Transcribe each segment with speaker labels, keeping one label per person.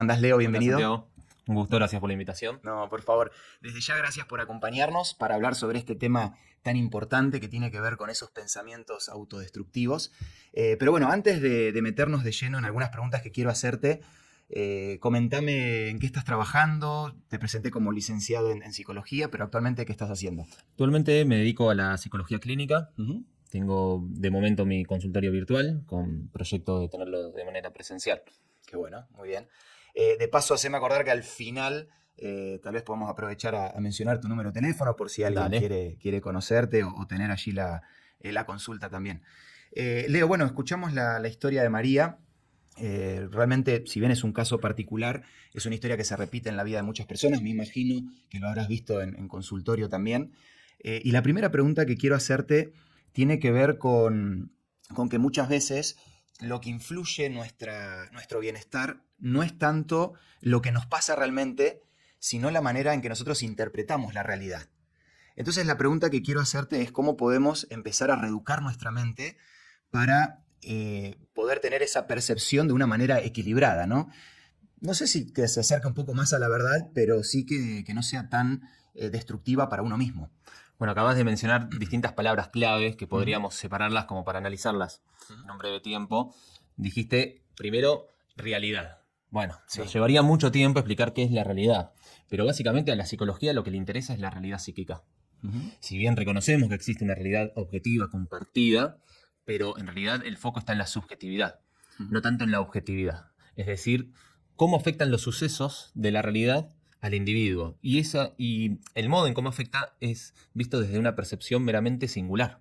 Speaker 1: Andás, Leo,
Speaker 2: Hola
Speaker 1: bienvenido.
Speaker 2: Santiago, un gusto, gracias por la invitación.
Speaker 1: No, por favor. Desde ya, gracias por acompañarnos para hablar sobre este tema tan importante que tiene que ver con esos pensamientos autodestructivos. Pero bueno, antes de meternos de lleno en algunas preguntas que quiero hacerte, comentame en qué estás trabajando. Te presenté como licenciado en psicología, pero actualmente, ¿qué estás haciendo?
Speaker 2: Actualmente me dedico a la psicología clínica.
Speaker 1: Ujú.
Speaker 2: Tengo de momento mi consultorio virtual con proyecto de tenerlo de manera presencial.
Speaker 1: Qué bueno, muy bien. De paso, haceme acordar que al final tal vez podamos aprovechar a mencionar tu número de teléfono por si alguien
Speaker 2: Dale.
Speaker 1: quiere conocerte o tener allí la consulta también. Leo, bueno, escuchamos la historia de María. Realmente, si bien es un caso particular, es una historia que se repite en la vida de muchas personas. Me imagino que lo habrás visto en consultorio también. Y la primera pregunta que quiero hacerte tiene que ver con que muchas veces lo que influye en nuestro bienestar no es tanto lo que nos pasa realmente, sino la manera en que nosotros interpretamos la realidad. Entonces la pregunta que quiero hacerte es cómo podemos empezar a reeducar nuestra mente para poder tener esa percepción de una manera equilibrada, ¿no? No sé si que se acerca un poco más a la verdad, pero sí que no sea tan destructiva para uno mismo.
Speaker 2: Bueno, acabas de mencionar distintas palabras claves que
Speaker 1: Ujú.
Speaker 2: podríamos separarlas como para analizarlas en un breve tiempo. Dijiste primero realidad. Bueno,
Speaker 1: Sí.
Speaker 2: nos llevaría mucho tiempo explicar qué es la realidad, pero básicamente a la psicología lo que le interesa es la realidad psíquica.
Speaker 1: Ujú.
Speaker 2: Si bien reconocemos que existe una realidad objetiva compartida, pero en realidad el foco está en la subjetividad,
Speaker 1: Ujú.
Speaker 2: no tanto en la objetividad. Es decir, cómo afectan los sucesos de la realidad al individuo. Y el modo en cómo afecta es visto desde una percepción meramente singular.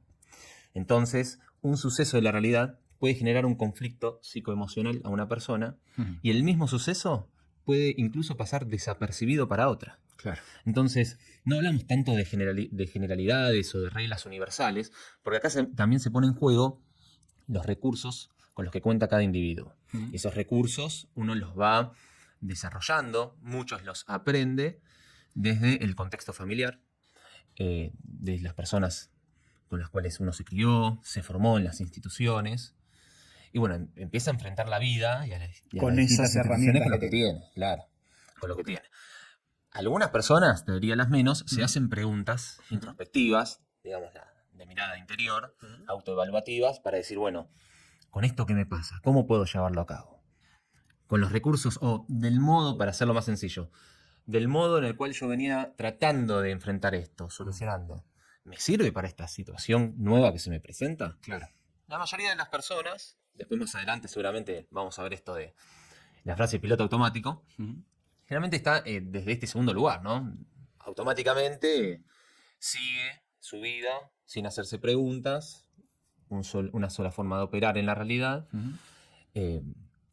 Speaker 2: Entonces, un suceso de la realidad puede generar un conflicto psicoemocional a una persona
Speaker 1: Ujú.
Speaker 2: y el mismo suceso puede incluso pasar desapercibido para otra.
Speaker 1: Claro.
Speaker 2: Entonces, no hablamos tanto de generalidades o de reglas universales, porque acá también se pone en juego los recursos con los que cuenta cada individuo.
Speaker 1: Ujú.
Speaker 2: Y esos recursos uno los va desarrollando, muchos los aprende desde el contexto familiar, de las personas con las cuales uno se crió, se formó en las instituciones. Y bueno, empieza a enfrentar la vida y a las
Speaker 1: Con
Speaker 2: distintas
Speaker 1: esas
Speaker 2: instituciones
Speaker 1: herramientas
Speaker 2: con
Speaker 1: que
Speaker 2: lo que
Speaker 1: tiene.
Speaker 2: tiene, claro, con lo que tiene. Algunas personas, te diría las menos, se
Speaker 1: Ujú.
Speaker 2: hacen preguntas
Speaker 1: Ujú.
Speaker 2: introspectivas, digamos, de mirada interior,
Speaker 1: Ujú.
Speaker 2: autoevaluativas, para decir, bueno, ¿con esto qué me pasa? ¿Cómo puedo llevarlo a cabo? Con los recursos o del modo, para hacerlo más sencillo, del modo en el cual yo venía tratando de enfrentar esto, solucionando. ¿Me sirve para esta situación nueva que se me presenta?
Speaker 1: Claro.
Speaker 2: La mayoría de las personas, después más adelante seguramente vamos a ver esto de la frase piloto automático,
Speaker 1: Ujú.
Speaker 2: generalmente está desde este segundo lugar, ¿no? Automáticamente sigue su vida sin hacerse preguntas, una sola forma de operar en la realidad.
Speaker 1: Ujú.
Speaker 2: Eh,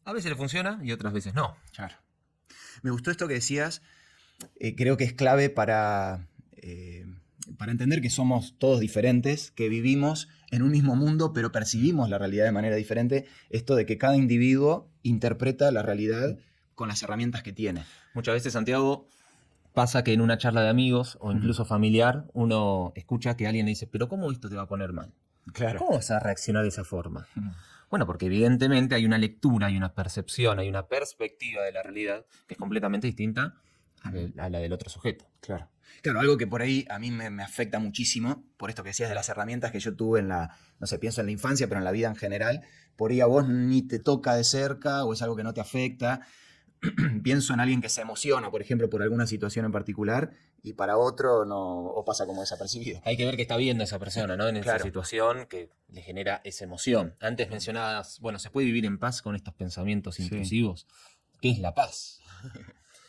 Speaker 2: a veces le funciona y otras veces no.
Speaker 1: Claro. Me gustó esto que decías. Creo que es clave para entender que somos todos diferentes, que vivimos en un mismo mundo, pero percibimos la realidad de manera diferente. Esto de que cada individuo interpreta la realidad con las herramientas que tiene.
Speaker 2: Muchas veces, Santiago, pasa que en una charla de amigos o
Speaker 1: Ujú.
Speaker 2: incluso familiar uno escucha que alguien le dice, pero ¿cómo esto te va a poner mal?
Speaker 1: Claro.
Speaker 2: ¿Cómo vas a reaccionar de esa forma?
Speaker 1: Ujú.
Speaker 2: Bueno, porque evidentemente hay una lectura, hay una percepción, hay una perspectiva de la realidad que es completamente distinta a la del otro sujeto.
Speaker 1: Claro. Claro, algo que por ahí a mí me afecta muchísimo, por esto que decías de las herramientas que yo tuve no sé, pienso en la infancia, pero en la vida en general, por ahí a vos ni te toca de cerca o es algo que no te afecta. Pienso en alguien que se emociona, por ejemplo, por alguna situación en particular, y para otro no, o pasa como desapercibido.
Speaker 2: Hay que ver qué está viendo esa persona, ¿no? En esa
Speaker 1: Claro.
Speaker 2: situación que le genera esa emoción. Antes mencionabas, bueno, ¿se puede vivir en paz con estos pensamientos
Speaker 1: Sí.
Speaker 2: intrusivos? ¿Qué es la paz?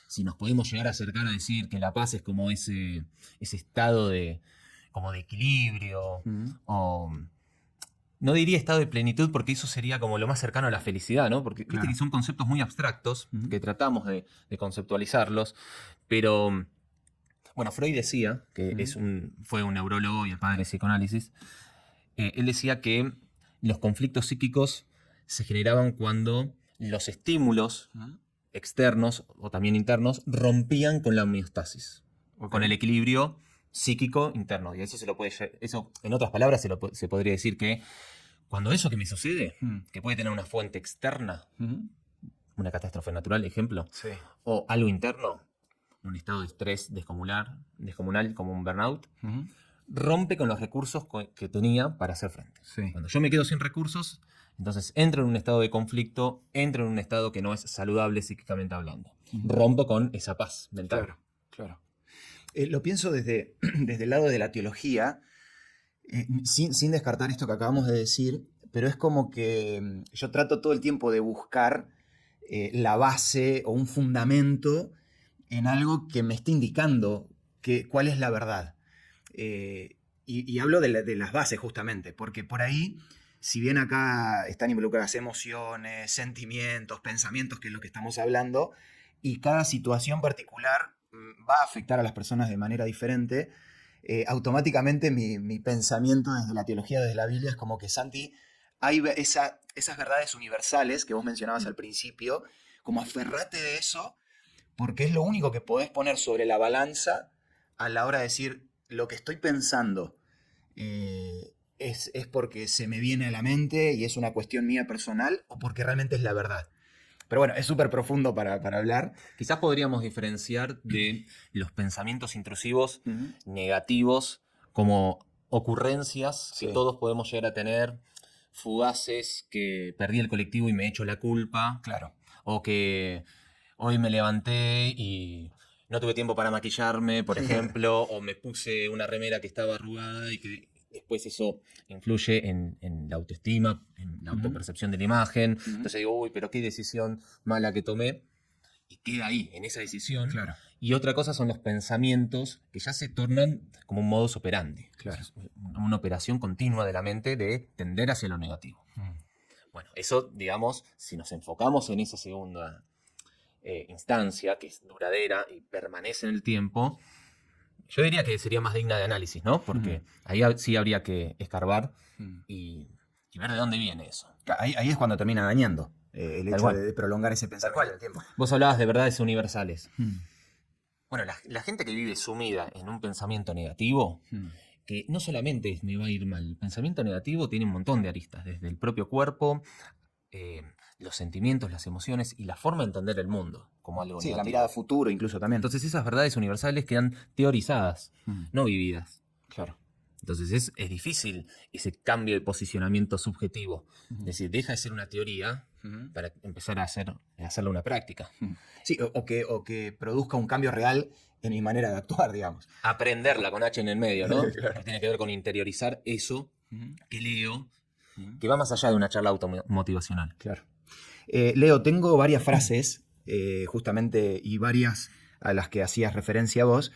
Speaker 2: Si nos podemos llegar a acercar a decir que la paz es como ese estado como de equilibrio,
Speaker 1: Ujú.
Speaker 2: o no diría estado de plenitud porque eso sería como lo más cercano a la felicidad, ¿no? Porque viste que
Speaker 1: Claro.
Speaker 2: son conceptos muy abstractos,
Speaker 1: Ujú.
Speaker 2: que tratamos de conceptualizarlos, pero bueno, Freud decía, que
Speaker 1: Ujú.
Speaker 2: fue un neurólogo y el padre de psicoanálisis, él decía que los conflictos psíquicos se generaban cuando los estímulos
Speaker 1: Ujú.
Speaker 2: externos o también internos rompían con la homeostasis,
Speaker 1: Ok.
Speaker 2: con el equilibrio psíquico interno. Y eso eso, en otras palabras, se podría decir que cuando eso que me sucede,
Speaker 1: Ujú.
Speaker 2: que puede tener una fuente externa,
Speaker 1: Ujú.
Speaker 2: una catástrofe natural, ejemplo,
Speaker 1: Sí.
Speaker 2: o algo interno, un estado de estrés descomunal como un burnout,
Speaker 1: Ujú.
Speaker 2: rompe con los recursos que tenía para hacer frente.
Speaker 1: Sí.
Speaker 2: Cuando yo me quedo sin recursos, entonces entro en un estado de conflicto, entro en un estado que no es saludable psíquicamente hablando. Rompo con esa paz mental.
Speaker 1: Claro, claro. Lo pienso desde, desde el lado de la teología, sin descartar esto que acabamos de decir, pero es como que yo trato todo el tiempo de buscar la base o un fundamento en algo que me esté indicando cuál es la verdad. Y hablo de las bases justamente, porque por ahí, si bien acá están involucradas emociones, sentimientos, pensamientos, que es lo que estamos hablando, y cada situación particular va a afectar a las personas de manera diferente, automáticamente mi pensamiento desde la teología, desde la Biblia, es como que, Santi, hay esas verdades universales que vos mencionabas al principio, como aferrate de eso, porque es lo único que podés poner sobre la balanza a la hora de decir lo que estoy pensando es porque se me viene a la mente y es una cuestión mía personal o porque realmente es la verdad. Pero bueno, es súper profundo para hablar.
Speaker 2: Quizás podríamos diferenciar de los pensamientos intrusivos negativos como ocurrencias que
Speaker 1: Sí.
Speaker 2: todos podemos llegar a tener, fugaces, que perdí el colectivo y me echo la culpa,
Speaker 1: Claro.
Speaker 2: o que hoy me levanté y no tuve tiempo para maquillarme, por ejemplo, o me puse una remera que estaba arrugada y que después eso influye en la autoestima, en la autopercepción de la imagen. Entonces digo, uy, pero qué decisión mala que tomé. Y queda ahí, en esa decisión.
Speaker 1: Claro.
Speaker 2: Y otra cosa son los pensamientos que ya se tornan como un modus operandi.
Speaker 1: Claro.
Speaker 2: Es una operación continua de la mente de tender hacia lo negativo. Bueno, eso, digamos, si nos enfocamos en esa segunda instancia, que es duradera y permanece en el tiempo, yo diría que sería más digna de análisis, ¿no? Porque ahí sí habría que escarbar y ver de dónde viene eso.
Speaker 1: Ahí es cuando termina dañando el
Speaker 2: Tal
Speaker 1: hecho
Speaker 2: cual.
Speaker 1: de prolongar ese pensamiento en el tiempo.
Speaker 2: Vos hablabas de verdades universales. Bueno, la gente que vive sumida en un pensamiento negativo, que no solamente me va a ir mal, el pensamiento negativo tiene un montón de aristas, desde el propio cuerpo, los sentimientos, las emociones y la forma de entender el mundo como algo
Speaker 1: Sí, la
Speaker 2: negativo.
Speaker 1: mirada a futuro incluso también.
Speaker 2: Entonces esas verdades universales quedan teorizadas, no vividas.
Speaker 1: Claro.
Speaker 2: Entonces es difícil ese cambio de posicionamiento subjetivo. Es decir, deja de ser una teoría para empezar a hacerlo una práctica.
Speaker 1: Sí, o que produzca un cambio real en mi manera de actuar, digamos.
Speaker 2: Aprenderla con H en el medio, ¿no?
Speaker 1: Claro.
Speaker 2: Que tiene que ver con interiorizar eso que leo, que va más allá de una charla automotivacional.
Speaker 1: Claro. Leo, tengo varias frases, justamente, y varias a las que hacías referencia vos,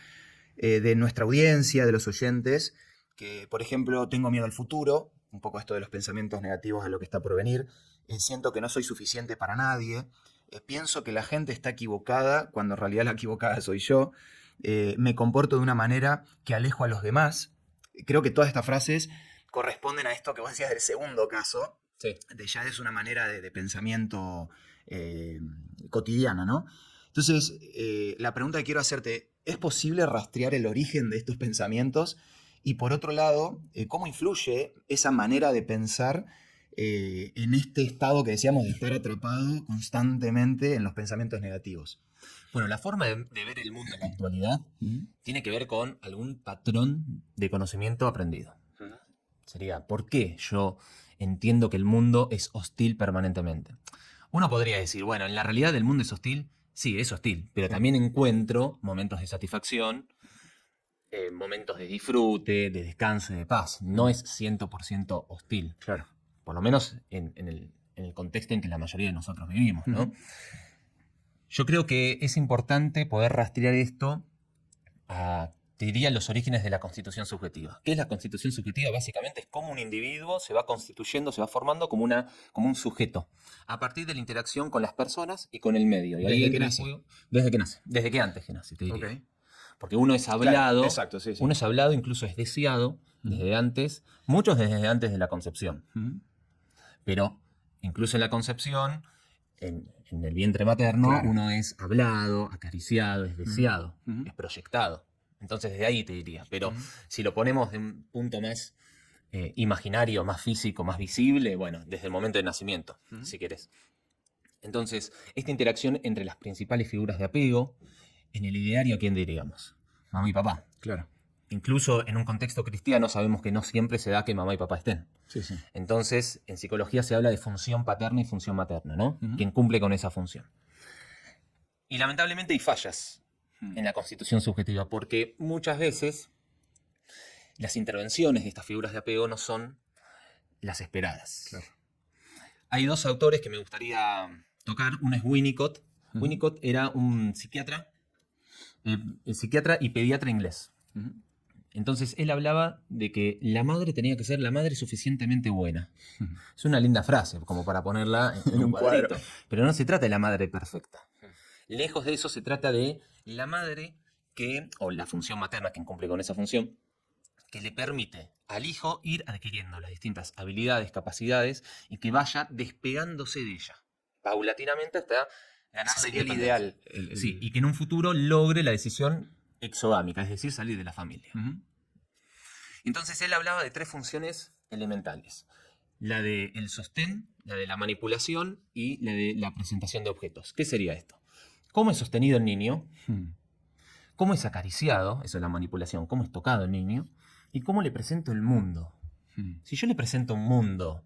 Speaker 1: de nuestra audiencia, de los oyentes, que, por ejemplo, tengo miedo al futuro, un poco esto de los pensamientos negativos a lo que está por venir, siento que no soy suficiente para nadie, pienso que la gente está equivocada cuando en realidad la equivocada soy yo, me comporto de una manera que alejo a los demás. Creo que todas estas frases corresponden a esto que vos decías del segundo caso,
Speaker 2: Sí.
Speaker 1: de ya es una manera de pensamiento cotidiana, ¿no? Entonces, la pregunta que quiero hacerte, ¿es posible rastrear el origen de estos pensamientos? Y por otro lado, ¿cómo influye esa manera de pensar en este estado que decíamos de estar atrapado constantemente en los pensamientos negativos?
Speaker 2: Bueno, la forma de ver el mundo en la actualidad tiene que ver con algún patrón de conocimiento aprendido. Sería, ¿por qué yo entiendo que el mundo es hostil permanentemente? Uno podría decir, bueno, en la realidad el mundo es hostil. Sí, es hostil, pero también encuentro momentos de satisfacción, momentos de disfrute, de descanso y de paz. No es 100% hostil.
Speaker 1: Claro.
Speaker 2: Por lo menos en el contexto en que la mayoría de nosotros vivimos, ¿no? Yo creo que es importante poder rastrear esto te diría, los orígenes de la constitución subjetiva. ¿Qué es la constitución subjetiva? Básicamente es cómo un individuo se va constituyendo, se va formando como un sujeto, a partir de la interacción con las personas y con el medio. Y
Speaker 1: Desde que nace.
Speaker 2: Desde que nace. Desde que antes que nace, te diría.
Speaker 1: Ok.
Speaker 2: Porque uno es hablado,
Speaker 1: Claro, exacto, sí, sí.
Speaker 2: uno es hablado, incluso es deseado desde antes, muchos desde antes de la concepción. Pero incluso en la concepción, en el vientre materno,
Speaker 1: Claro.
Speaker 2: uno es hablado, acariciado, es deseado, es proyectado. Entonces desde ahí te diría. Pero si lo ponemos de un punto más imaginario, más físico, más visible, bueno, desde el momento de nacimiento, si querés. Entonces, esta interacción entre las principales figuras de apego, en el ideario, ¿a quién diríamos? Mamá y papá.
Speaker 1: Claro.
Speaker 2: Incluso en un contexto cristiano sabemos que no siempre se da que mamá y papá estén.
Speaker 1: Sí, sí.
Speaker 2: Entonces, en psicología se habla de función paterna y función materna, ¿no?
Speaker 1: Ujú.
Speaker 2: Quien cumple con esa función. Y lamentablemente hay fallas en la constitución subjetiva, porque muchas veces las intervenciones de estas figuras de apego no son las esperadas.
Speaker 1: Claro.
Speaker 2: Hay dos autores que me gustaría tocar. Uno es Winnicott.
Speaker 1: Ujú.
Speaker 2: Winnicott era un psiquiatra y pediatra inglés.
Speaker 1: Ujú.
Speaker 2: Entonces él hablaba de que la madre tenía que ser la madre suficientemente buena.
Speaker 1: Ujú.
Speaker 2: Es una linda frase, como para ponerla en un cuadrito.
Speaker 1: cuadro.
Speaker 2: Pero no se trata de la madre perfecta. Lejos de eso se trata de la madre o la función materna, quien cumple con esa función, que le permite al hijo ir adquiriendo las distintas habilidades, capacidades, y que vaya despegándose de ella, paulatinamente hasta ganar
Speaker 1: Sería el
Speaker 2: independencia.
Speaker 1: ideal.
Speaker 2: Sí, y que en un futuro logre la decisión exogámica, es decir, salir de la familia.
Speaker 1: Ujú.
Speaker 2: Entonces él hablaba de 3 funciones elementales. La del sostén, la de la manipulación y la de la presentación de objetos. ¿Qué sería esto? ¿Cómo es sostenido el niño?
Speaker 1: Ujú.
Speaker 2: ¿Cómo es acariciado? Eso es la manipulación. ¿Cómo es tocado el niño? ¿Y cómo le presento el mundo?
Speaker 1: Ujú.
Speaker 2: Si yo le presento un mundo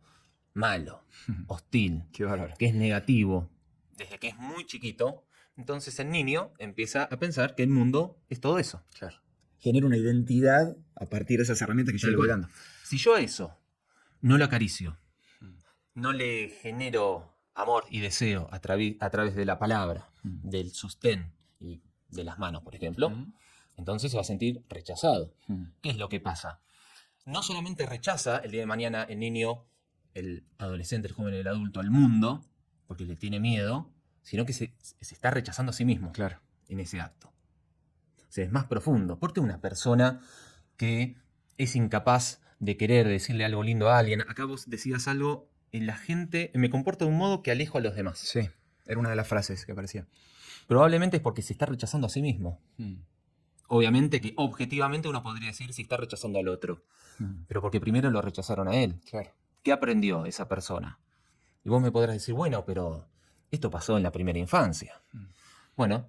Speaker 2: malo, hostil,
Speaker 1: Qué bárbaro.
Speaker 2: que es negativo, desde que es muy chiquito, entonces el niño empieza a pensar que el mundo es todo eso.
Speaker 1: Claro. Genera una identidad a partir de esas herramientas que yo
Speaker 2: Tal
Speaker 1: le voy
Speaker 2: cual.
Speaker 1: dando.
Speaker 2: Si yo a eso no lo acaricio, no le genero amor y deseo a través de la palabra, del sostén y de las manos, por ejemplo,
Speaker 1: Ujú.
Speaker 2: entonces se va a sentir rechazado.
Speaker 1: Ujú.
Speaker 2: ¿Qué es lo que pasa? No solamente rechaza el día de mañana el niño, el adolescente, el joven, el adulto, al mundo, porque le tiene miedo, sino que se está rechazando a sí mismo
Speaker 1: Claro.
Speaker 2: en ese acto. O sea, es más profundo. Porque una persona que es incapaz de querer decirle algo lindo a alguien, acá vos decías algo, en la gente me comporto de un modo que alejo a los demás.
Speaker 1: Sí, era una de las frases que aparecía.
Speaker 2: Probablemente es porque se está rechazando a sí mismo.
Speaker 1: Ujú.
Speaker 2: Obviamente que objetivamente uno podría decir si está rechazando al otro,
Speaker 1: Ujú.
Speaker 2: pero porque primero lo rechazaron a él.
Speaker 1: Claro.
Speaker 2: ¿Qué aprendió esa persona? Y vos me podrás decir, bueno, pero esto pasó en la primera infancia. Bueno,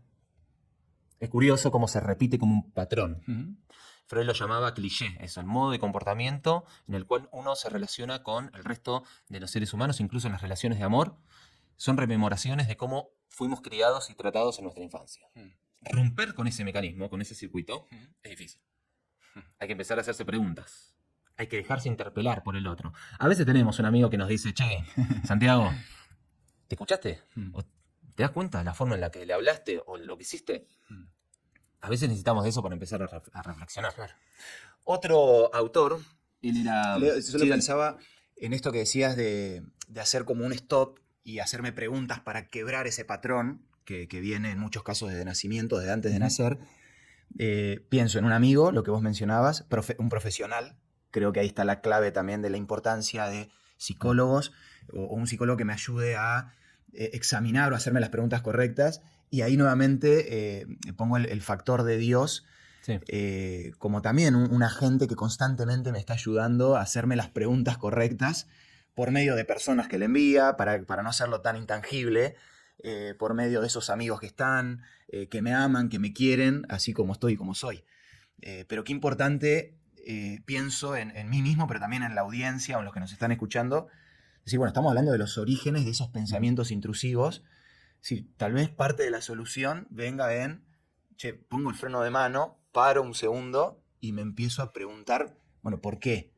Speaker 2: es curioso cómo se repite como un patrón.
Speaker 1: Ujú.
Speaker 2: Freud lo llamaba cliché, es el modo de comportamiento en el cual uno se relaciona con el resto de los seres humanos, incluso en las relaciones de amor. Son rememoraciones de cómo fuimos criados y tratados en nuestra infancia. Romper con ese mecanismo, con ese circuito, es difícil. Hay que empezar a hacerse preguntas. Hay que dejarse interpelar por el otro. A veces tenemos un amigo que nos dice, che, Santiago, ¿te escuchaste? ¿O ¿te das cuenta de la forma en la que le hablaste o lo que hiciste? A veces necesitamos de eso para empezar a reflexionar.
Speaker 1: Claro.
Speaker 2: Otro autor, él era...
Speaker 1: Leo, solo
Speaker 2: Sí,
Speaker 1: pensaba en esto que decías de hacer como un stop y hacerme preguntas para quebrar ese patrón que viene en muchos casos desde nacimiento, desde antes de
Speaker 2: Ujú.
Speaker 1: nacer. Pienso en un amigo, lo que vos mencionabas, un profesional. Creo que ahí está la clave también de la importancia de psicólogos o un psicólogo que me ayude a examinar o hacerme las preguntas correctas. Y ahí nuevamente pongo el factor de Dios
Speaker 2: Sí.
Speaker 1: como también un agente que constantemente me está ayudando a hacerme las preguntas correctas por medio de personas que le envía, para no hacerlo tan intangible, por medio de esos amigos que están, que me aman, que me quieren, así como estoy y como soy. Pero qué importante, pienso en mí mismo, pero también en la audiencia o en los que nos están escuchando. Es decir, bueno, estamos hablando de los orígenes de esos pensamientos intrusivos. Si tal vez parte de la solución venga en, che, pongo el freno de mano, paro un segundo y me empiezo a preguntar, bueno, ¿por qué?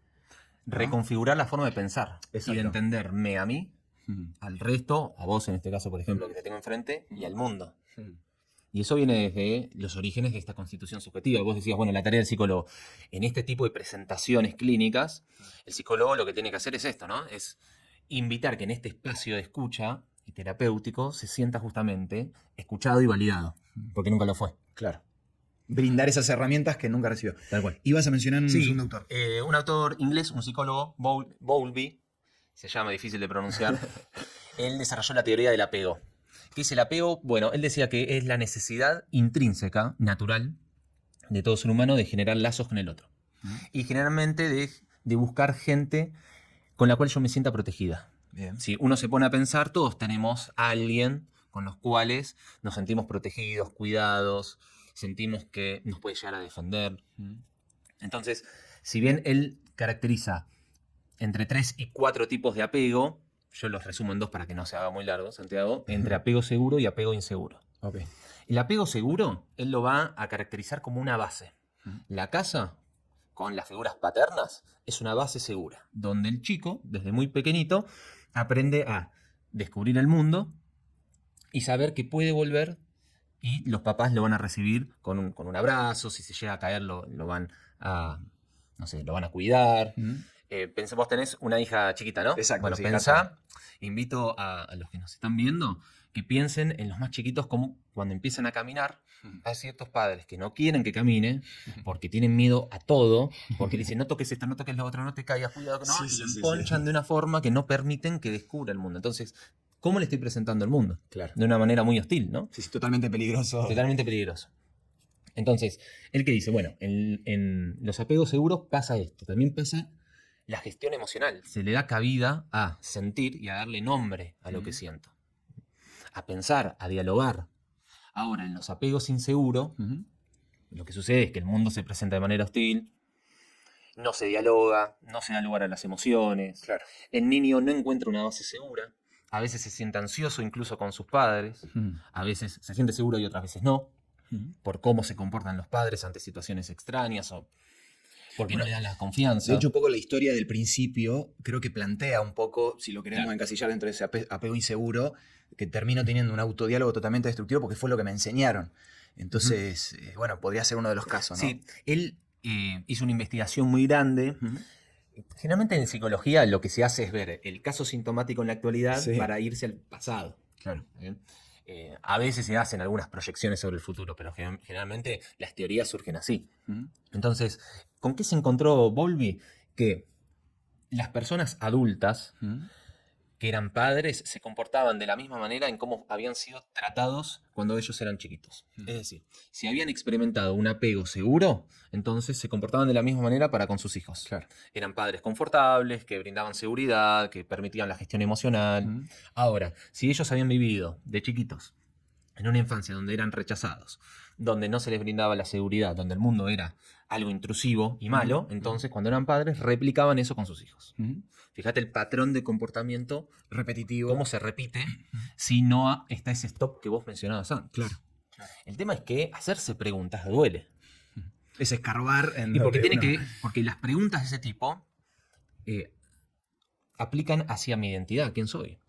Speaker 1: ¿No?
Speaker 2: Reconfigurar la forma de pensar y
Speaker 1: Exacto.
Speaker 2: de entenderme a mí,
Speaker 1: Mm.
Speaker 2: al resto, a vos en este caso, por ejemplo, que te tengo enfrente, y al mundo.
Speaker 1: Mm.
Speaker 2: Y eso viene desde los orígenes de esta constitución subjetiva. Vos decías, bueno, la tarea del psicólogo. En este tipo de presentaciones clínicas, el psicólogo lo que tiene que hacer es esto, ¿no? Es invitar que en este espacio de escucha y terapéutico se sienta justamente escuchado y validado, porque nunca lo fue.
Speaker 1: Claro. Brindar esas herramientas que nunca recibió.
Speaker 2: Tal cual.
Speaker 1: Ibas a mencionar un
Speaker 2: Sí,
Speaker 1: segundo autor.
Speaker 2: un autor inglés, un psicólogo, Bowlby, se llama, difícil de pronunciar. Él desarrolló la teoría del apego. ¿Qué es el apego? Bueno, él decía que es la necesidad intrínseca, natural, de todo ser humano de generar lazos con el otro. Y generalmente de buscar gente con la cual yo me sienta protegida.
Speaker 1: Bien.
Speaker 2: Si uno se pone a pensar, todos tenemos a alguien con los cuales nos sentimos protegidos, cuidados, sentimos que nos puede llegar a defender. Entonces, si bien él caracteriza entre 3 y 4 tipos de apego, yo los resumo en 2 para que no se haga muy largo, Santiago, entre apego seguro y apego inseguro.
Speaker 1: Ok.
Speaker 2: El apego seguro, él lo va a caracterizar como una base.
Speaker 1: Ujú.
Speaker 2: La casa, con las figuras paternas, es una base segura, donde el chico, desde muy pequeñito, aprende a descubrir el mundo y saber que puede volver y los papás lo van a recibir con un abrazo, si se llega a caer lo van a, no sé, lo van a cuidar. Vos tenés una hija chiquita, ¿no?
Speaker 1: Exacto,
Speaker 2: Bueno,
Speaker 1: sí,
Speaker 2: pensá, invito a los que nos están viendo que piensen en los más chiquitos como cuando empiezan a caminar. Hay ciertos padres que no quieren que camine porque tienen miedo a todo, porque dicen no toques esto, no toques lo otro, no te caigas, cuidado, que no,
Speaker 1: Sí,
Speaker 2: y
Speaker 1: sí,
Speaker 2: lo
Speaker 1: sí,
Speaker 2: emponchan
Speaker 1: sí.
Speaker 2: de una forma que no permiten que descubra el mundo. Entonces, ¿cómo le estoy presentando el mundo?
Speaker 1: Claro.
Speaker 2: De una manera muy hostil, ¿no?
Speaker 1: Sí, sí, totalmente peligroso.
Speaker 2: Totalmente peligroso. Entonces, él que dice, bueno, en los apegos seguros pasa esto, también pasa la gestión emocional. Se le da cabida a sentir y a darle nombre a lo que siento, a pensar, a dialogar. Ahora, en los apegos inseguros, lo que sucede es que el mundo se presenta de manera hostil, no se dialoga, no se da lugar a las emociones,
Speaker 1: Claro.
Speaker 2: el niño no encuentra una base segura, a veces se siente ansioso incluso con sus padres, a veces se siente seguro y otras veces no, por cómo se comportan los padres ante situaciones extrañas o porque no le dan la confianza.
Speaker 1: De hecho, un poco la historia del principio creo que plantea un poco, si lo queremos
Speaker 2: Claro.
Speaker 1: encasillar dentro de ese apego inseguro, que termino teniendo un autodiálogo totalmente destructivo porque fue lo que me enseñaron. Entonces, bueno, podría ser uno de los casos, ¿no?
Speaker 2: Sí, él hizo una investigación muy grande. Generalmente en psicología lo que se hace es ver el caso sintomático en la actualidad
Speaker 1: Sí.
Speaker 2: para irse al pasado.
Speaker 1: Claro.
Speaker 2: ¿Bien? A veces se hacen algunas proyecciones sobre el futuro, pero generalmente las teorías surgen así. Entonces, ¿con qué se encontró Bowlby? Que las personas adultas que eran padres se comportaban de la misma manera en cómo habían sido tratados cuando ellos eran chiquitos. Es decir, si habían experimentado un apego seguro, entonces se comportaban de la misma manera para con sus hijos.
Speaker 1: Claro.
Speaker 2: Eran padres confortables, que brindaban seguridad, que permitían la gestión emocional. Ahora, si ellos habían vivido de chiquitos en una infancia donde eran rechazados, donde no se les brindaba la seguridad, donde el mundo era algo intrusivo y malo, entonces cuando eran padres replicaban eso con sus hijos. Fíjate el patrón de comportamiento
Speaker 1: Repetitivo.
Speaker 2: cómo se repite si no está ese stop que vos mencionabas antes.
Speaker 1: Claro.
Speaker 2: El tema es que hacerse preguntas duele.
Speaker 1: Es escarbar en
Speaker 2: Y
Speaker 1: lo
Speaker 2: porque
Speaker 1: que
Speaker 2: tiene
Speaker 1: uno-
Speaker 2: porque las preguntas de ese tipo aplican hacia mi identidad, quién soy,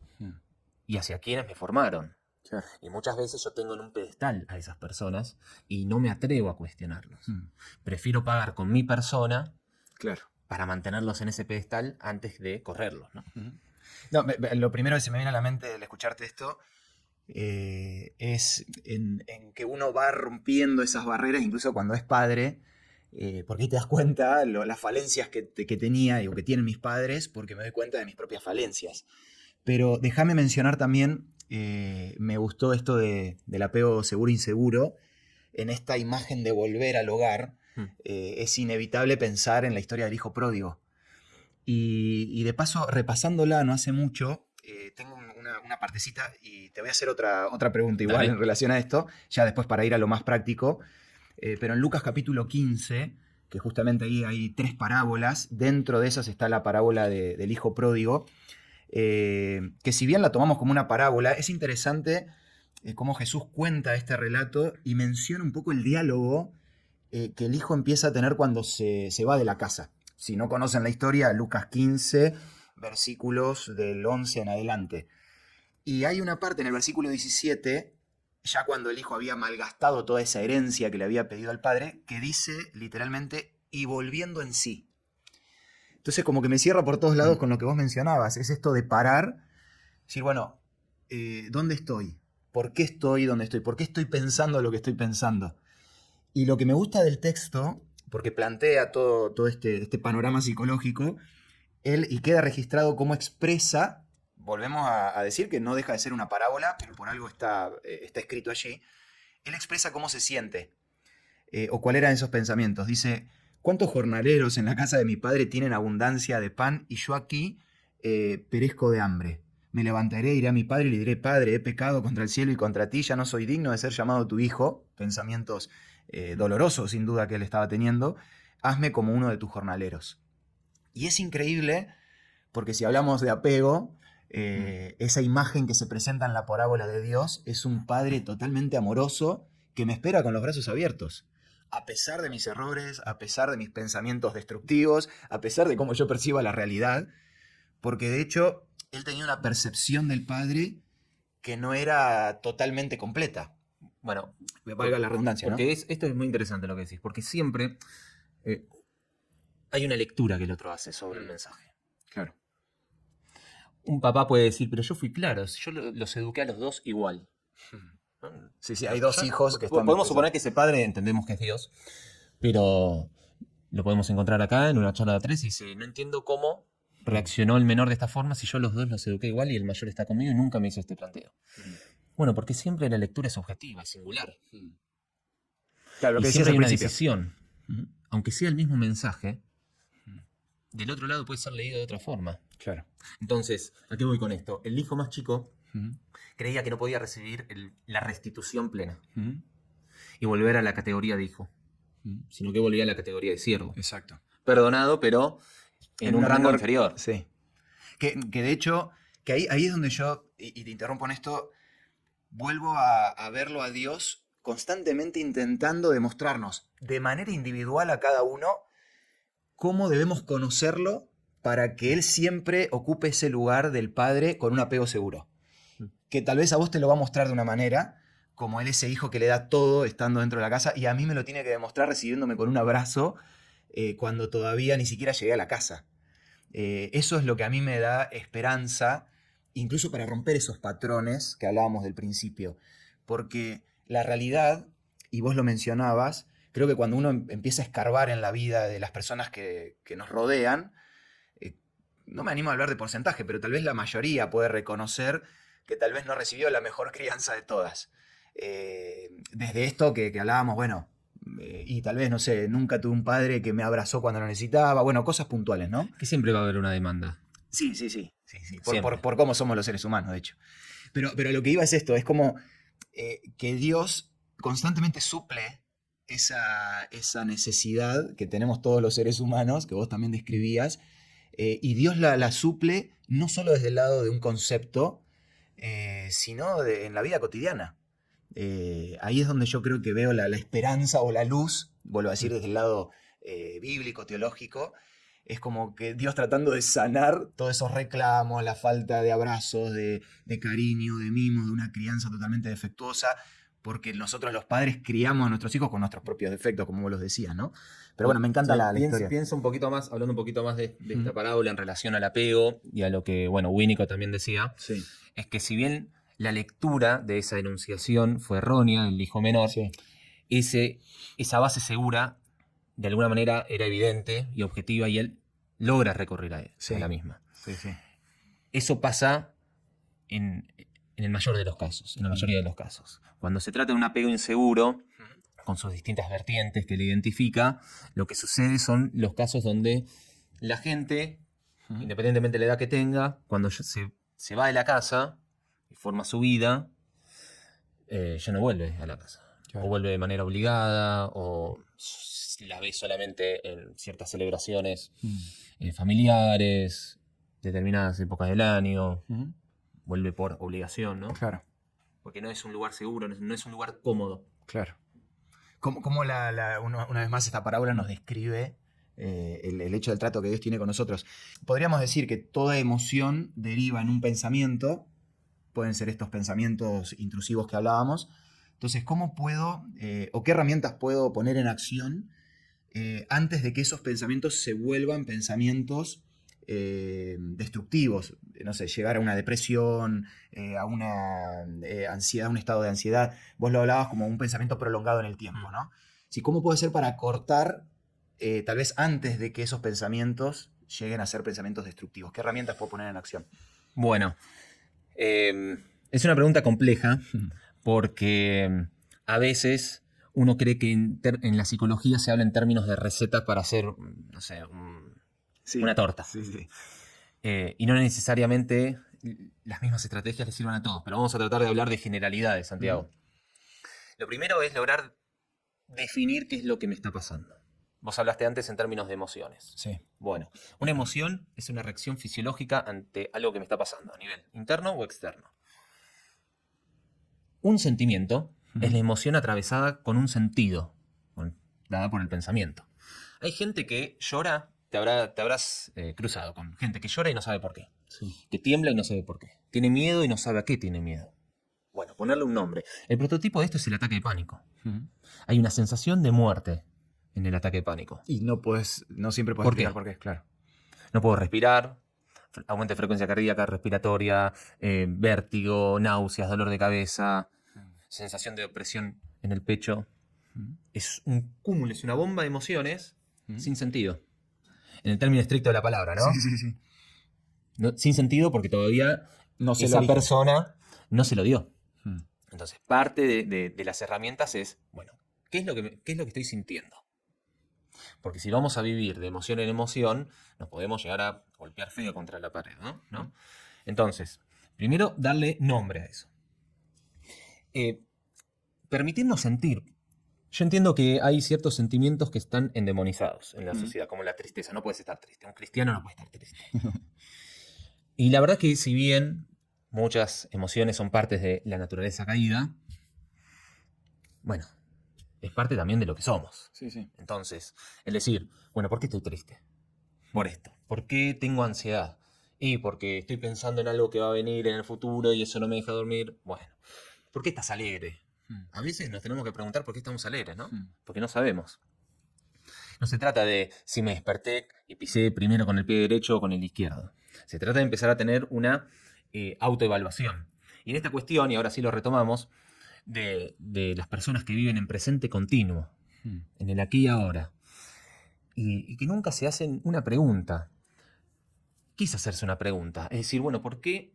Speaker 2: y hacia quienes me formaron.
Speaker 1: Claro.
Speaker 2: Y muchas veces yo tengo en un pedestal a esas personas y no me atrevo a cuestionarlos. Prefiero pagar con mi persona
Speaker 1: Claro.
Speaker 2: para mantenerlos en ese pedestal antes de correrlos, ¿no?
Speaker 1: No, lo primero que se me viene a la mente al escucharte esto es en que uno va rompiendo esas barreras, incluso cuando es padre, porque ahí te das cuenta las falencias que tenía o que tienen mis padres, porque me doy cuenta de mis propias falencias. Pero déjame mencionar también, me gustó esto del apego seguro-inseguro, en esta imagen de volver al hogar. Es inevitable pensar en la historia del hijo pródigo. Y de paso, repasándola no hace mucho, tengo una partecita y te voy a hacer otra pregunta igual
Speaker 2: Dale.
Speaker 1: en relación a esto, ya después para ir a lo más práctico. Pero en Lucas capítulo 15, que justamente ahí hay 3 parábolas, dentro de esas está la parábola del hijo pródigo, que si bien la tomamos como una parábola, es interesante cómo Jesús cuenta este relato y menciona un poco el diálogo que el hijo empieza a tener cuando se va de la casa. Si no conocen la historia, Lucas 15, versículos del 11 en adelante. Y hay una parte en el versículo 17, ya cuando el hijo había malgastado toda esa herencia que le había pedido al padre, que dice literalmente, y volviendo en sí. Entonces como que me cierra por todos lados con lo que vos mencionabas. Es esto de parar, decir, bueno, ¿dónde estoy? ¿Por qué estoy donde estoy? ¿Por qué estoy pensando lo que estoy pensando? Y lo que me gusta del texto, porque plantea todo este panorama psicológico, él y queda registrado cómo expresa, volvemos a decir que no deja de ser una parábola, pero por algo está escrito allí, él expresa cómo se siente, o cuáles eran esos pensamientos. Dice, ¿cuántos jornaleros en la casa de mi padre tienen abundancia de pan y yo aquí perezco de hambre. Me levantaré, iré a mi padre y le diré, Padre, he pecado contra el cielo y contra ti, ya no soy digno de ser llamado tu hijo. Pensamientos dolorosos, sin duda, que él estaba teniendo. Hazme como uno de tus jornaleros. Y es increíble, porque si hablamos de apego, esa imagen que se presenta en la parábola de Dios es un padre totalmente amoroso que me espera con los brazos abiertos. A pesar de mis errores, a pesar de mis pensamientos destructivos, a pesar de cómo yo perciba la realidad, porque de hecho él tenía una percepción del padre que no era totalmente completa.
Speaker 2: Bueno,
Speaker 1: Me valga la redundancia, ¿no?
Speaker 2: porque esto es muy interesante lo que decís, porque siempre hay una lectura que el otro hace sobre el mensaje.
Speaker 1: Claro.
Speaker 2: Un papá puede decir, pero yo fui claro, yo los eduqué a los dos igual.
Speaker 1: Sí, hay dos hijos que están...
Speaker 2: Podemos suponer que ese padre entendemos que es Dios, pero lo podemos encontrar acá en una charla de 3 y dice, no entiendo cómo reaccionó el menor de esta forma si yo los dos los eduqué igual y el mayor está conmigo y nunca me hizo este planteo. Bueno, porque siempre la lectura es objetiva, es singular.
Speaker 1: Claro, lo
Speaker 2: Y
Speaker 1: que
Speaker 2: siempre
Speaker 1: decías
Speaker 2: hay
Speaker 1: al
Speaker 2: una
Speaker 1: principio.
Speaker 2: decisión. Aunque sea el mismo mensaje, del otro lado puede ser leído de otra forma.
Speaker 1: Claro.
Speaker 2: Entonces, ¿a qué voy con esto? El hijo más chico creía que no podía recibir la restitución plena y volver a la categoría de hijo, sino que volvía a la categoría de siervo.
Speaker 1: Exacto.
Speaker 2: Perdonado, pero en un
Speaker 1: una
Speaker 2: rango
Speaker 1: menor-
Speaker 2: inferior.
Speaker 1: Sí. Que de hecho, que ahí es donde yo, y te interrumpo en esto, vuelvo a verlo a Dios constantemente intentando demostrarnos de manera individual a cada uno cómo debemos conocerlo para que Él siempre ocupe ese lugar del Padre con un apego seguro. Que tal vez a vos te lo va a mostrar de una manera, como Él ese hijo que le da todo estando dentro de la casa, y a mí me lo tiene que demostrar recibiéndome con un abrazo cuando todavía ni siquiera llegué a la casa. Eso es lo que a mí me da esperanza, incluso para romper esos patrones que hablábamos del principio. Porque la realidad, y vos lo mencionabas, creo que cuando uno empieza a escarbar en la vida de las personas que nos rodean, no me animo a hablar de porcentaje, pero tal vez la mayoría puede reconocer que tal vez no recibió la mejor crianza de todas. Desde esto que hablábamos, bueno, y tal vez, no sé, nunca tuve un padre que me abrazó cuando lo necesitaba, bueno, cosas puntuales, ¿no?
Speaker 2: Que siempre va a haber una demanda.
Speaker 1: Sí.
Speaker 2: Siempre.
Speaker 1: Por cómo somos los seres humanos, de hecho. Pero lo que iba es esto, es como que Dios constantemente suple esa necesidad que tenemos todos los seres humanos, que vos también describías, y Dios la suple no solo desde el lado de un concepto, sino en la vida cotidiana. Ahí es donde yo creo que veo la esperanza o la luz, vuelvo a decir desde el lado bíblico, teológico, es como que Dios tratando de sanar todos esos reclamos, la falta de abrazos, de cariño, de mimos, de una crianza totalmente defectuosa, porque nosotros los padres criamos a nuestros hijos con nuestros propios defectos, como vos los decías, ¿no? Pero bueno, me encanta la historia.
Speaker 2: Pienso un poquito más, hablando un poquito más de esta parábola en relación al apego y a lo que, bueno, Winnicott también decía,
Speaker 1: Sí.
Speaker 2: es que si bien la lectura de esa enunciación fue errónea del hijo menor,
Speaker 1: Sí.
Speaker 2: esa base segura de alguna manera era evidente y objetiva y él logra recorrer a la misma.
Speaker 1: Sí.
Speaker 2: Eso pasa en el mayor de los casos, en la mayoría de los casos. Cuando se trata de un apego inseguro, con sus distintas vertientes que le identifica, lo que sucede son los casos donde la gente, independientemente de la edad que tenga, cuando se va de la casa y forma su vida, ya no vuelve a la casa.
Speaker 1: Claro.
Speaker 2: O vuelve de manera obligada, o la ve solamente en ciertas celebraciones familiares, determinadas épocas del año, vuelve por obligación, ¿no?
Speaker 1: Claro.
Speaker 2: Porque no es un lugar seguro, no es un lugar cómodo.
Speaker 1: Claro. ¿Cómo una vez más esta parábola nos describe el hecho del trato que Dios tiene con nosotros? Podríamos decir que toda emoción deriva en un pensamiento, pueden ser estos pensamientos intrusivos que hablábamos. Entonces, ¿cómo puedo o qué herramientas puedo poner en acción antes de que esos pensamientos se vuelvan pensamientos destructivos? No sé, llegar a una depresión, a una ansiedad, un estado de ansiedad. Vos lo hablabas como un pensamiento prolongado en el tiempo, ¿no? Sí, ¿cómo puedo hacer para cortar, tal vez antes de que esos pensamientos lleguen a ser pensamientos destructivos? ¿Qué herramientas puedo poner en acción?
Speaker 2: Bueno, es una pregunta compleja porque a veces uno cree que en la psicología se habla en términos de recetas para hacer, no sé, una torta.
Speaker 1: Sí.
Speaker 2: y no necesariamente las mismas estrategias les sirvan a todos, pero vamos a tratar de hablar de generalidades, Santiago. Lo primero es lograr definir qué es lo que me está pasando. Vos hablaste antes en términos de emociones.
Speaker 1: Sí.
Speaker 2: Bueno, una emoción es una reacción fisiológica ante algo que me está pasando, a nivel interno o externo. Un sentimiento es la emoción atravesada con un sentido, dada por el pensamiento. Hay gente que llora, te habrás cruzado con gente que llora y no sabe por qué.
Speaker 1: Sí.
Speaker 2: Que tiembla y no sabe por qué. Tiene miedo y no sabe a qué tiene miedo. Bueno, ponerle un nombre. El prototipo de esto es el ataque de pánico. Hay una sensación de muerte en el ataque de pánico.
Speaker 1: Y no siempre puedes
Speaker 2: ¿Por qué?
Speaker 1: explicar por qué, claro.
Speaker 2: No puedo respirar, aumento de frecuencia cardíaca, respiratoria, vértigo, náuseas, dolor de cabeza, sensación de opresión en el pecho. Es un cúmulo, es una bomba de emociones sin sentido. En el término estricto de la palabra, ¿no?
Speaker 1: Sí.
Speaker 2: Sin sentido porque todavía
Speaker 1: No se lo
Speaker 2: esa
Speaker 1: dijo.
Speaker 2: persona no se lo dio.
Speaker 1: Mm.
Speaker 2: Entonces, parte de las herramientas es, bueno, ¿qué es lo que estoy sintiendo? Porque si vamos a vivir de emoción en emoción, nos podemos llegar a golpear feo contra la pared, ¿no? Entonces, primero darle nombre a eso. Permitirnos sentir. Yo entiendo que hay ciertos sentimientos que están endemonizados en la sociedad, como la tristeza. No puedes estar triste. Un cristiano no puede estar triste. Y la verdad que si bien muchas emociones son partes de la naturaleza caída, bueno, es parte también de lo que somos.
Speaker 1: Sí.
Speaker 2: Entonces, el decir, bueno, ¿por qué estoy triste? Por esto. ¿Por qué tengo ansiedad? Y porque estoy pensando en algo que va a venir en el futuro y eso no me deja dormir. Bueno, ¿por qué estás alegre? A veces nos tenemos que preguntar por qué estamos alegres, ¿no? Porque no sabemos. No se trata de si me desperté y pisé primero con el pie derecho o con el izquierdo. Se trata de empezar a tener una autoevaluación. Y en esta cuestión, y ahora sí lo retomamos, de las personas que viven en presente continuo, en el aquí y ahora, y que nunca se hacen una pregunta. Quise hacerse una pregunta, es decir, bueno, ¿por qué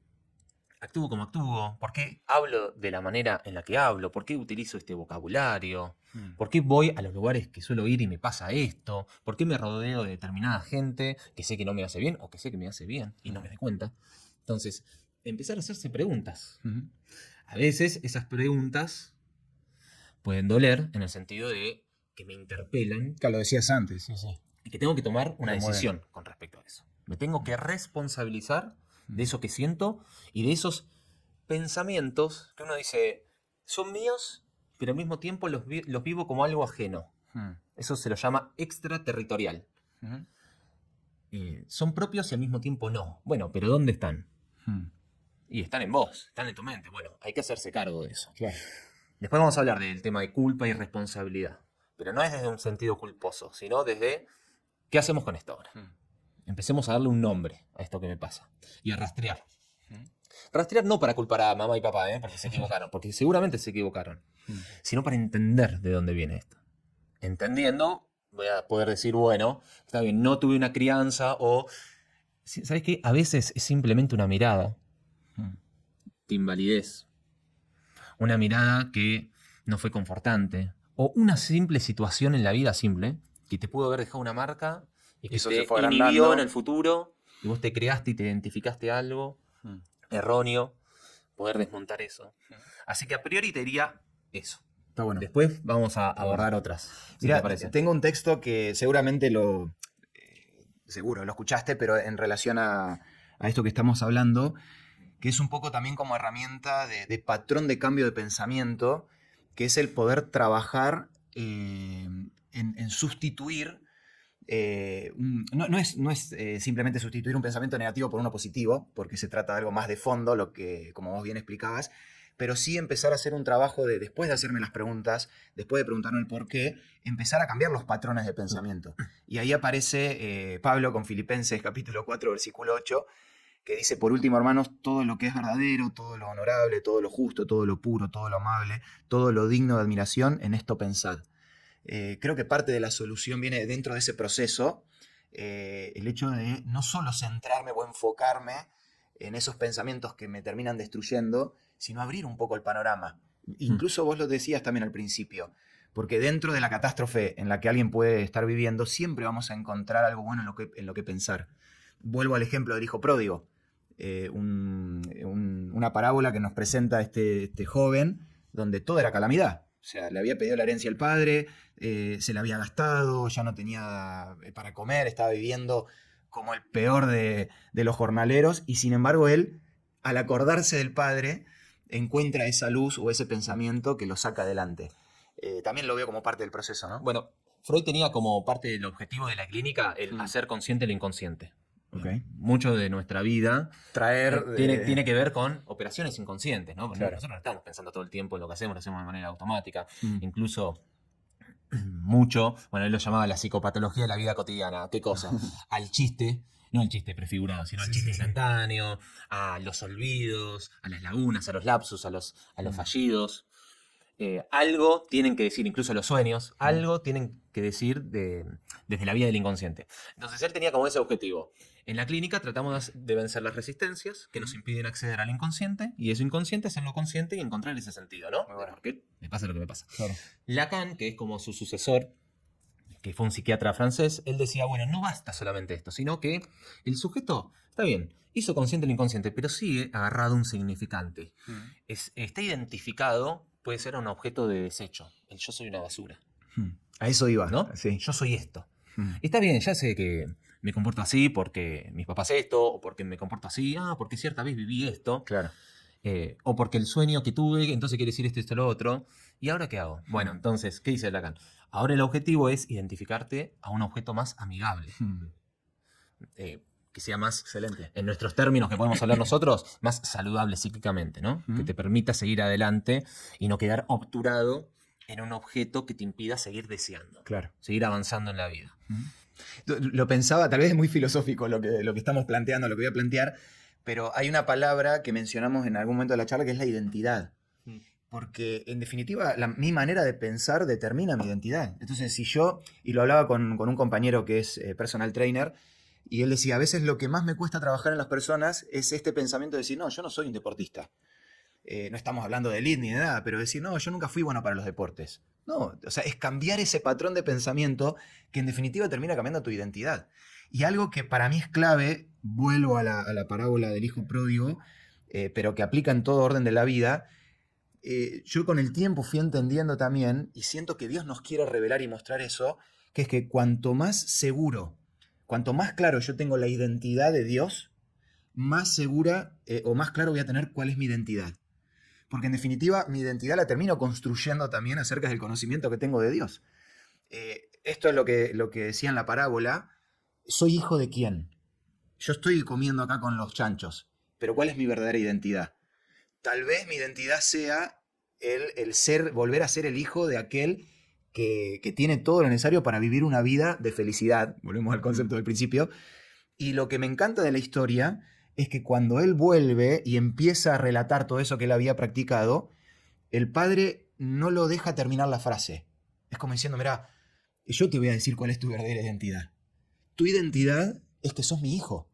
Speaker 2: actúo como actúo? ¿Por qué hablo de la manera en la que hablo? ¿Por qué utilizo este vocabulario? ¿Por qué voy a los lugares que suelo ir y me pasa esto? ¿Por qué me rodeo de determinada gente que sé que no me hace bien o que sé que me hace bien y no me doy cuenta? Entonces, empezar a hacerse preguntas. A veces esas preguntas pueden doler en el sentido de que me interpelan.
Speaker 1: Claro, lo decías antes.
Speaker 2: Sí. Y que tengo que tomar una
Speaker 1: Lo
Speaker 2: decisión con respecto a eso. Me tengo que responsabilizar de eso que siento y de esos pensamientos que uno dice, son míos, pero al mismo tiempo los vivo como algo ajeno. Eso se lo llama extraterritorial. Son propios y al mismo tiempo no. Bueno, pero ¿dónde están? Y están en vos, están en tu mente. Bueno, hay que hacerse cargo de eso.
Speaker 1: Claro.
Speaker 2: Después vamos a hablar del tema de culpa y responsabilidad. Pero no es desde un sentido culposo, sino desde ¿qué hacemos con esto ahora? Empecemos a darle un nombre a esto que me pasa. Y a rastrear. Rastrear no para culpar a mamá y papá, porque se equivocaron, porque seguramente se equivocaron, sino para entender de dónde viene esto. Entendiendo, voy a poder decir, bueno, está bien, no tuve una crianza o... ¿Sabes qué? A veces es simplemente una mirada de invalidez. Una mirada que no fue confortante. O una simple situación en la vida simple que te pudo haber dejado una marca y que
Speaker 1: Eso
Speaker 2: te
Speaker 1: se fue
Speaker 2: inhibió
Speaker 1: agrandando.
Speaker 2: en el futuro y vos te creaste y te identificaste algo erróneo, poder desmontar eso. Así que a priori te diría eso.
Speaker 1: Está bueno.
Speaker 2: Después vamos a abordar otras. Si
Speaker 1: Mira,
Speaker 2: te parece.
Speaker 1: tengo un texto que seguramente seguro lo escuchaste, pero en relación a esto que estamos hablando, que es un poco también como herramienta de patrón de cambio de pensamiento, que es el poder trabajar en sustituir. No es simplemente sustituir un pensamiento negativo por uno positivo, porque se trata de algo más de fondo, lo que, como vos bien explicabas, pero sí empezar a hacer un trabajo de, después de hacerme las preguntas, después de preguntarme el por qué, empezar a cambiar los patrones de pensamiento. Y ahí aparece Pablo con Filipenses capítulo 4, versículo 8, que dice, por último, hermanos, todo lo que es verdadero, todo lo honorable, todo lo justo, todo lo puro, todo lo amable, todo lo digno de admiración, en esto pensad. Creo que parte de la solución viene dentro de ese proceso, el hecho de no solo centrarme o enfocarme en esos pensamientos que me terminan destruyendo, sino abrir un poco el panorama. Incluso vos lo decías también al principio, porque dentro de la catástrofe en la que alguien puede estar viviendo, siempre vamos a encontrar algo bueno en lo que pensar. Vuelvo al ejemplo del hijo pródigo. Una parábola que nos presenta este joven donde todo era calamidad. O sea, le había pedido la herencia al padre, se la había gastado, ya no tenía para comer, estaba viviendo como el peor de los jornaleros, y sin embargo él, al acordarse del padre, encuentra esa luz o ese pensamiento que lo saca adelante. También lo veo como parte del proceso, ¿no?
Speaker 2: Bueno, Freud tenía como parte del objetivo de la clínica el hacer consciente lo inconsciente.
Speaker 1: Okay.
Speaker 2: Mucho de nuestra vida
Speaker 1: Traer
Speaker 2: tiene que ver con operaciones inconscientes, ¿no? Porque
Speaker 1: Claro.
Speaker 2: nosotros no estamos pensando todo el tiempo en lo lo hacemos de manera automática. Incluso mucho, bueno, él lo llamaba la psicopatología de la vida cotidiana. ¿Qué cosa? Al chiste, no al chiste prefigurado, sino al chiste instantáneo, a los olvidos, a las lagunas, a los lapsus, a los fallidos. Algo tienen que decir, incluso los sueños, algo tienen que decir desde la vida del inconsciente. Entonces él tenía como ese objetivo. En la clínica tratamos de vencer las resistencias que nos impiden acceder al inconsciente, y eso inconsciente hacerlo consciente y encontrar ese sentido, ¿no?
Speaker 1: Muy bueno.
Speaker 2: Porque me pasa lo que me pasa.
Speaker 1: Claro.
Speaker 2: Lacan, que es como su sucesor, que fue un psiquiatra francés, él decía, bueno, no basta solamente esto, sino que el sujeto, está bien, hizo consciente el inconsciente, pero sigue agarrado a un significante. Está identificado, puede ser un objeto de desecho. El yo soy una basura.
Speaker 1: A eso iba,
Speaker 2: ¿No?
Speaker 1: Sí.
Speaker 2: Yo soy esto. Está bien, ya sé que me comporto así porque mis papás esto, o porque me comporto así, porque cierta vez viví esto,
Speaker 1: Claro.
Speaker 2: o porque el sueño que tuve, entonces quiere decir esto, lo otro. ¿Y ahora qué hago? Bueno, entonces, ¿qué dice Lacan? Ahora el objetivo es identificarte a un objeto más amigable. Que sea más,
Speaker 1: Excelente.
Speaker 2: en nuestros términos que podemos hablar nosotros, más saludable psíquicamente, ¿no? Que te permita seguir adelante y no quedar obturado en un objeto que te impida seguir deseando.
Speaker 1: Claro.
Speaker 2: Seguir avanzando en la vida.
Speaker 1: Lo pensaba, tal vez es muy filosófico lo que estamos planteando, lo que voy a plantear, pero hay una palabra que mencionamos en algún momento de la charla que es la identidad. Porque, en definitiva, mi manera de pensar determina mi identidad. Entonces, si yo, y lo hablaba con un compañero que es personal trainer, y él decía, a veces lo que más me cuesta trabajar en las personas es este pensamiento de decir, no, yo no soy un deportista. No estamos hablando de elite ni de nada, pero decir, no, yo nunca fui bueno para los deportes. No, o sea, es cambiar ese patrón de pensamiento que en definitiva termina cambiando tu identidad. Y algo que para mí es clave, vuelvo a la parábola del hijo pródigo, pero que aplica en todo orden de la vida. Yo con el tiempo fui entendiendo también, y siento que Dios nos quiere revelar y mostrar eso, que es que cuanto más seguro, cuanto más claro yo tengo la identidad de Dios, más segura o más claro voy a tener cuál es mi identidad. Porque en definitiva mi identidad la termino construyendo también acerca del conocimiento que tengo de Dios. Esto es lo que decía en la parábola. ¿Soy hijo de quién? Yo estoy comiendo acá con los chanchos, pero ¿cuál es mi verdadera identidad? Tal vez mi identidad sea el ser, volver a ser el hijo de aquel que tiene todo lo necesario para vivir una vida de felicidad. Volvemos al concepto del principio. Y lo que me encanta de la historia es que cuando él vuelve y empieza a relatar todo eso que él había practicado, el padre no lo deja terminar la frase. Es como diciendo, mira, yo te voy a decir cuál es tu verdadera identidad. Tu identidad es que sos mi hijo.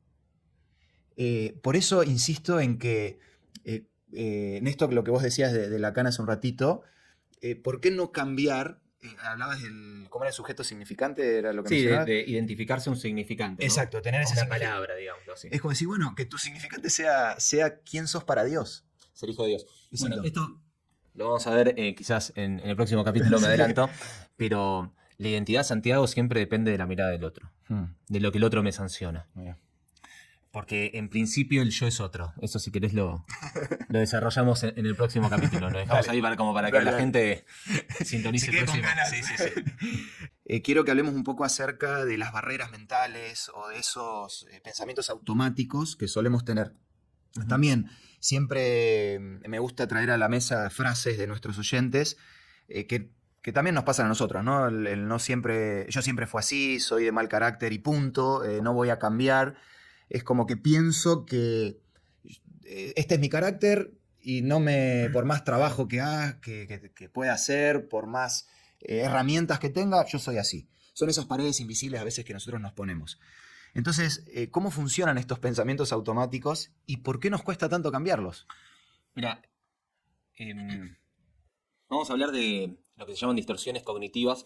Speaker 1: Por eso insisto en que, en esto lo que vos decías de Lacan hace un ratito, ¿por qué no cambiar? Hablabas del, ¿cómo era el sujeto significante? Era lo que
Speaker 2: Sí,
Speaker 1: mencionabas.
Speaker 2: de identificarse un significante, ¿no?
Speaker 1: Exacto, tener esa
Speaker 2: Una palabra, digamos así.
Speaker 1: Es como decir, bueno, que tu significante sea quién sos para Dios.
Speaker 2: Ser hijo de Dios.
Speaker 1: Exacto.
Speaker 2: Bueno, esto lo vamos a ver quizás en el próximo capítulo, me adelanto, pero la identidad, Santiago, siempre depende de la mirada del otro, de lo que el otro me sanciona.
Speaker 1: Mira.
Speaker 2: Porque en principio el yo es otro. Eso, si querés, lo desarrollamos en el próximo capítulo. Lo dejamos ahí para que la gente sintonice el próximo.
Speaker 1: Sí. Quiero que hablemos un poco acerca de las barreras mentales o de esos pensamientos automáticos que solemos tener. También siempre me gusta traer a la mesa frases de nuestros oyentes que también nos pasan a nosotros, ¿no? El no siempre, yo siempre fui así, soy de mal carácter y punto, no voy a cambiar. Es como que pienso que este es mi carácter y por más trabajo que haga, que pueda hacer, por más herramientas que tenga, yo soy así. Son esas paredes invisibles a veces que nosotros nos ponemos. Entonces, ¿cómo funcionan estos pensamientos automáticos y por qué nos cuesta tanto cambiarlos?
Speaker 2: Mira, vamos a hablar de lo que se llaman distorsiones cognitivas.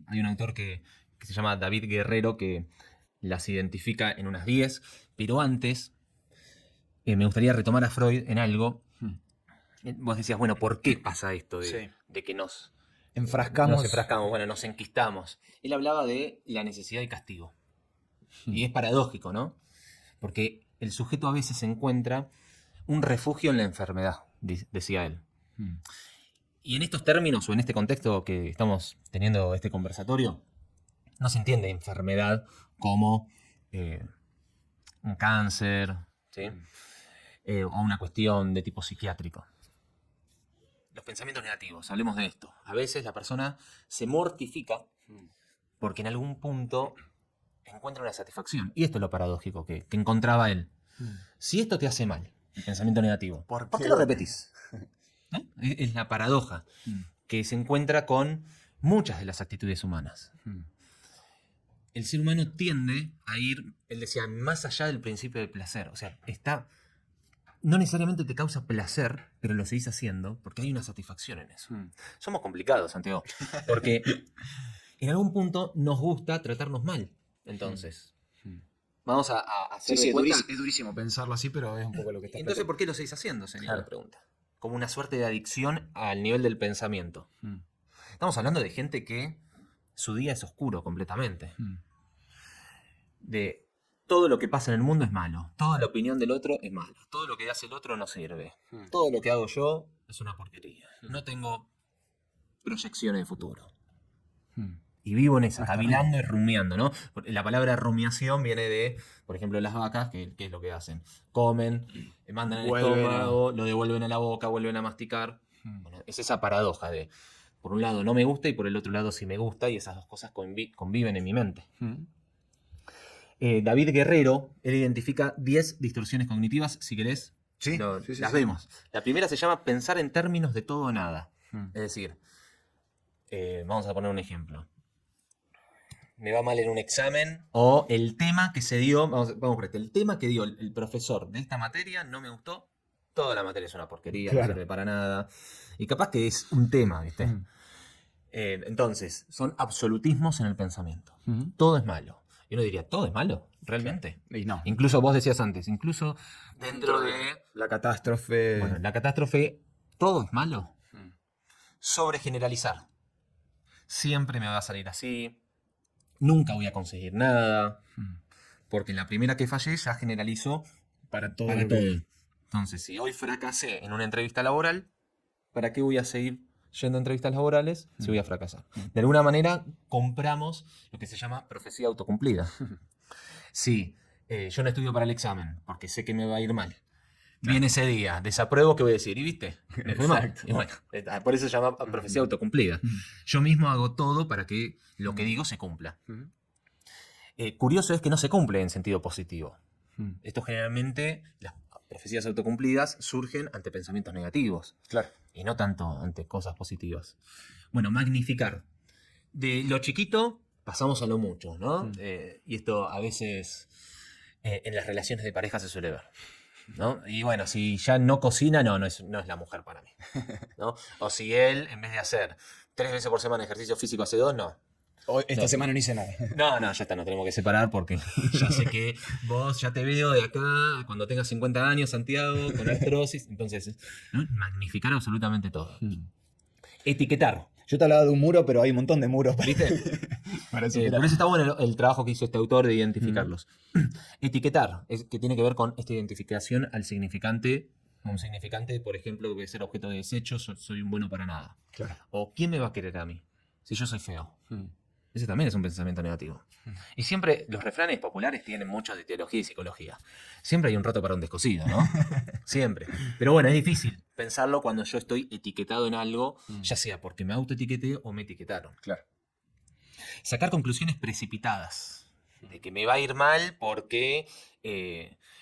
Speaker 2: Hay un autor que se llama David Guerrero que las identifica en unas 10, pero antes me gustaría retomar a Freud en algo. Vos decías, bueno, ¿por qué pasa esto de que nos
Speaker 1: Enfrascamos.
Speaker 2: bueno, nos enquistamos? Él hablaba de la necesidad de castigo. Y es paradójico, ¿no? Porque el sujeto a veces encuentra un refugio en la enfermedad, decía él. Y en estos términos, o en este contexto que estamos teniendo este conversatorio, no se entiende enfermedad como un cáncer, ¿sí? O una cuestión de tipo psiquiátrico. Los pensamientos negativos, hablemos de esto. A veces la persona se mortifica porque en algún punto encuentra una satisfacción. Y esto es lo paradójico que encontraba él. Si esto te hace mal, el pensamiento negativo, ¿por qué lo repetís? ¿No? Es la paradoja que se encuentra con muchas de las actitudes humanas. El ser humano tiende a ir, él decía, más allá del principio del placer. O sea, no necesariamente te causa placer, pero lo seguís haciendo porque hay una satisfacción en eso. Somos complicados, Santiago, porque en algún punto nos gusta tratarnos mal. Entonces, vamos a hacer de cuenta.
Speaker 1: Es durísimo pensarlo así, pero es un poco lo que está
Speaker 2: Entonces,
Speaker 1: pasando.
Speaker 2: ¿por qué lo seguís haciendo? Sería
Speaker 1: Claro.
Speaker 2: la pregunta. Como una suerte de adicción al nivel del pensamiento. Estamos hablando de gente que su día es oscuro completamente. De todo lo que pasa en el mundo es malo. Toda la opinión del otro es mala. Todo lo que hace el otro no sirve. Todo lo que hago yo es una porquería. No tengo proyecciones de futuro. Y vivo en esa, cavilando y rumiando, ¿no? La palabra rumiación viene de, por ejemplo, las vacas, ¿qué es lo que hacen? Comen, mandan al estómago, lo devuelven a la boca, vuelven a masticar. Bueno, es esa paradoja de, por un lado no me gusta y por el otro lado sí me gusta, y esas dos cosas conviven en mi mente. David Guerrero, él identifica 10 distorsiones cognitivas, si querés,
Speaker 1: Sí,
Speaker 2: las vemos. La primera se llama pensar en términos de todo o nada. Es decir, vamos a poner un ejemplo. Me va mal en un examen, o el tema que se dio, vamos por esto, el tema que dio el profesor de esta materia no me gustó, toda la materia es una porquería, no sirve para nada, y capaz que es un tema, ¿viste? Entonces, son absolutismos en el pensamiento. Todo es malo. Y uno diría, ¿todo es malo? ¿Realmente?
Speaker 1: Y no.
Speaker 2: Incluso vos decías antes, incluso dentro de
Speaker 1: La catástrofe.
Speaker 2: bueno, la catástrofe, ¿todo es malo? Sobregeneralizar. Siempre me va a salir así. Nunca voy a conseguir nada. Porque la primera que fallé ya generalizó
Speaker 1: Para todo.
Speaker 2: para todo. Entonces, si hoy fracasé en una entrevista laboral, ¿para qué voy a seguir yendo a entrevistas laborales si voy a fracasar? De alguna manera compramos lo que se llama profecía autocumplida. Si yo no estudio para el examen porque sé que me va a ir mal, viene ese día, desapruebo, ¿qué voy a decir? ¿Y viste? Me fue mal. Y bueno, por eso se llama profecía autocumplida. Yo mismo hago todo para que lo que digo se cumpla. Curioso es que no se cumple en sentido positivo. Esto generalmente, las profecías autocumplidas surgen ante pensamientos negativos.
Speaker 1: Claro.
Speaker 2: Y no tanto ante cosas positivas. Bueno, magnificar. De lo chiquito pasamos a lo mucho, ¿no? Y esto a veces en las relaciones de pareja se suele ver, ¿no? Y bueno, si ya no cocina, no es la mujer para mí, ¿no? O si él, en vez de hacer 3 veces por semana ejercicio físico, hace 2, no.
Speaker 1: Esta semana no hice nada.
Speaker 2: No, ya está, nos tenemos que separar porque ya sé que vos ya te veo de acá cuando tengas 50 años, Santiago, con artrosis. Entonces, ¿no? Magnificar absolutamente todo. Etiquetar.
Speaker 1: Yo te hablaba de un muro, pero hay un montón de muros.
Speaker 2: ¿Viste?
Speaker 1: Para
Speaker 2: Por eso está bueno el trabajo que hizo este autor de identificarlos. Etiquetar, que tiene que ver con esta identificación al significante. Un significante, por ejemplo, que puede ser objeto de desecho, soy un bueno para nada.
Speaker 1: Claro.
Speaker 2: O ¿quién me va a querer a mí si yo soy feo? Ese también es un pensamiento negativo. Y siempre los refranes populares tienen mucho de teología y psicología. Siempre hay un rato para un descosido, ¿no? Siempre. Pero bueno, es difícil pensarlo cuando yo estoy etiquetado en algo, ya sea porque me autoetiqueté o me etiquetaron.
Speaker 1: Claro.
Speaker 2: Sacar conclusiones precipitadas. De que me va a ir mal porque...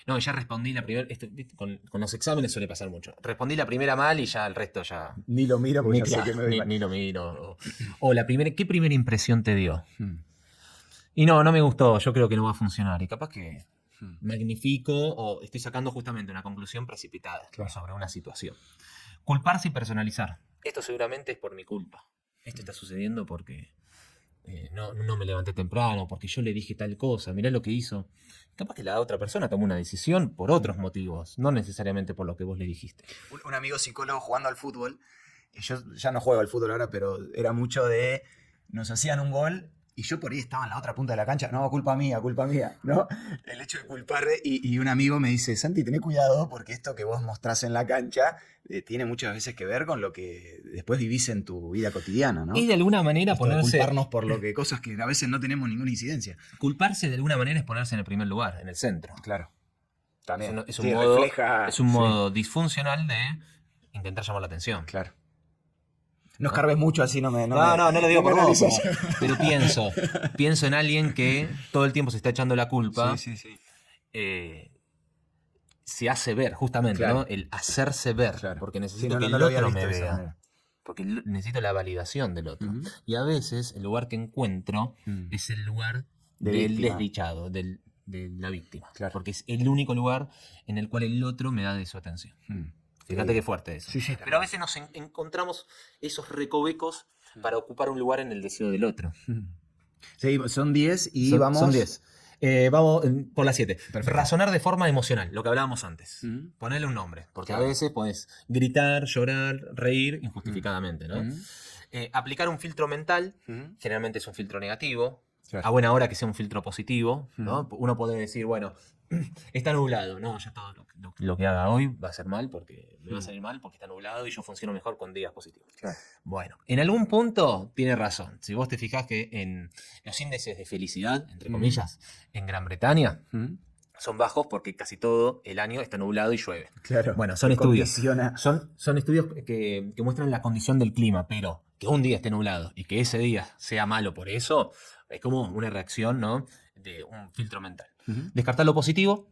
Speaker 2: no, ya respondí la primera... Con los exámenes suele pasar mucho. Respondí la primera mal y ya el resto ya...
Speaker 1: Ni lo miro porque ya sé que me doy mal.
Speaker 2: Ni lo miro. O la primera... ¿Qué primera impresión te dio? Y no me gustó. Yo creo que no va a funcionar. Y capaz que magnifico o estoy sacando justamente una conclusión precipitada sobre una situación. Culparse y personalizar. Esto seguramente es por mi culpa. Esto está sucediendo porque no me levanté temprano, porque yo le dije tal cosa, mirá lo que hizo. Capaz que la otra persona tomó una decisión por otros motivos, no necesariamente por lo que vos le dijiste.
Speaker 1: Un amigo psicólogo jugando al fútbol, y yo ya no juego al fútbol ahora, pero era mucho de, nos hacían un gol y yo por ahí estaba en la otra punta de la cancha, no, culpa mía, ¿no? El hecho de culpar, y un amigo me dice, Santi, tené cuidado porque esto que vos mostrás en la cancha tiene muchas veces que ver con lo que después vivís en tu vida cotidiana, ¿no?
Speaker 2: Y de alguna manera
Speaker 1: Esto de
Speaker 2: ponerse...
Speaker 1: culparnos por lo que, cosas que a veces no tenemos ninguna incidencia.
Speaker 2: Culparse de alguna manera es ponerse en el primer lugar, en el centro.
Speaker 1: Claro. También.
Speaker 2: Es
Speaker 1: Sí,
Speaker 2: un modo,
Speaker 1: refleja-
Speaker 2: es un
Speaker 1: sí.
Speaker 2: modo disfuncional de intentar llamar la atención.
Speaker 1: Claro. No escarbes mucho, así no me...
Speaker 2: No lo digo por vos,
Speaker 1: analices.
Speaker 2: pero pienso en alguien que todo el tiempo se está echando la culpa,
Speaker 1: Sí, sí, sí.
Speaker 2: se hace ver, justamente,
Speaker 1: Claro.
Speaker 2: ¿no? El hacerse ver,
Speaker 1: Claro.
Speaker 2: porque
Speaker 1: Sí,
Speaker 2: necesito
Speaker 1: no,
Speaker 2: que
Speaker 1: no
Speaker 2: el
Speaker 1: lo había
Speaker 2: otro
Speaker 1: visto
Speaker 2: me
Speaker 1: de esa
Speaker 2: vea,
Speaker 1: manera.
Speaker 2: porque necesito la validación del otro.
Speaker 1: Ujú.
Speaker 2: Y a veces el lugar que encuentro
Speaker 1: Mm.
Speaker 2: es el lugar
Speaker 1: De
Speaker 2: del
Speaker 1: víctima.
Speaker 2: desdichado, de la víctima,
Speaker 1: Claro.
Speaker 2: porque es el único lugar en el cual el otro me da de su atención. Fíjate qué fuerte eso.
Speaker 1: Sí, sí,
Speaker 2: Pero a veces nos encontramos esos recovecos para ocupar un lugar en el deseo del otro.
Speaker 1: Sí, son 10 y vamos...
Speaker 2: Son 10. Vamos por las 7.
Speaker 1: Perfecto.
Speaker 2: Razonar de forma emocional, lo que hablábamos antes.
Speaker 1: Ujú.
Speaker 2: Ponerle un nombre. Porque
Speaker 1: Claro.
Speaker 2: a veces puedes gritar, llorar, reír injustificadamente, ¿no?
Speaker 1: Ujú.
Speaker 2: Aplicar un filtro mental,
Speaker 1: Ujú.
Speaker 2: generalmente es un filtro negativo.
Speaker 1: Claro.
Speaker 2: A buena hora que sea un filtro positivo, ¿no?
Speaker 1: Ujú.
Speaker 2: Uno puede decir, bueno, está nublado. No, ya todo lo que haga hoy va a ser mal porque me va a salir mal porque está nublado y yo funciono mejor con días positivos.
Speaker 1: Claro.
Speaker 2: Bueno, en algún punto tiene razón. Si vos te fijás que en los índices de felicidad, entre
Speaker 1: Ujú.
Speaker 2: comillas, en Gran Bretaña,
Speaker 1: Ujú.
Speaker 2: son bajos porque casi todo el año está nublado y llueve.
Speaker 1: Claro.
Speaker 2: Bueno, son
Speaker 1: Te
Speaker 2: estudios.
Speaker 1: condiciona.
Speaker 2: Son estudios que muestran la condición del clima, pero que un día esté nublado y que ese día sea malo por eso, es como una reacción, ¿no? De un filtro mental.
Speaker 1: Ujú.
Speaker 2: Descartar lo positivo,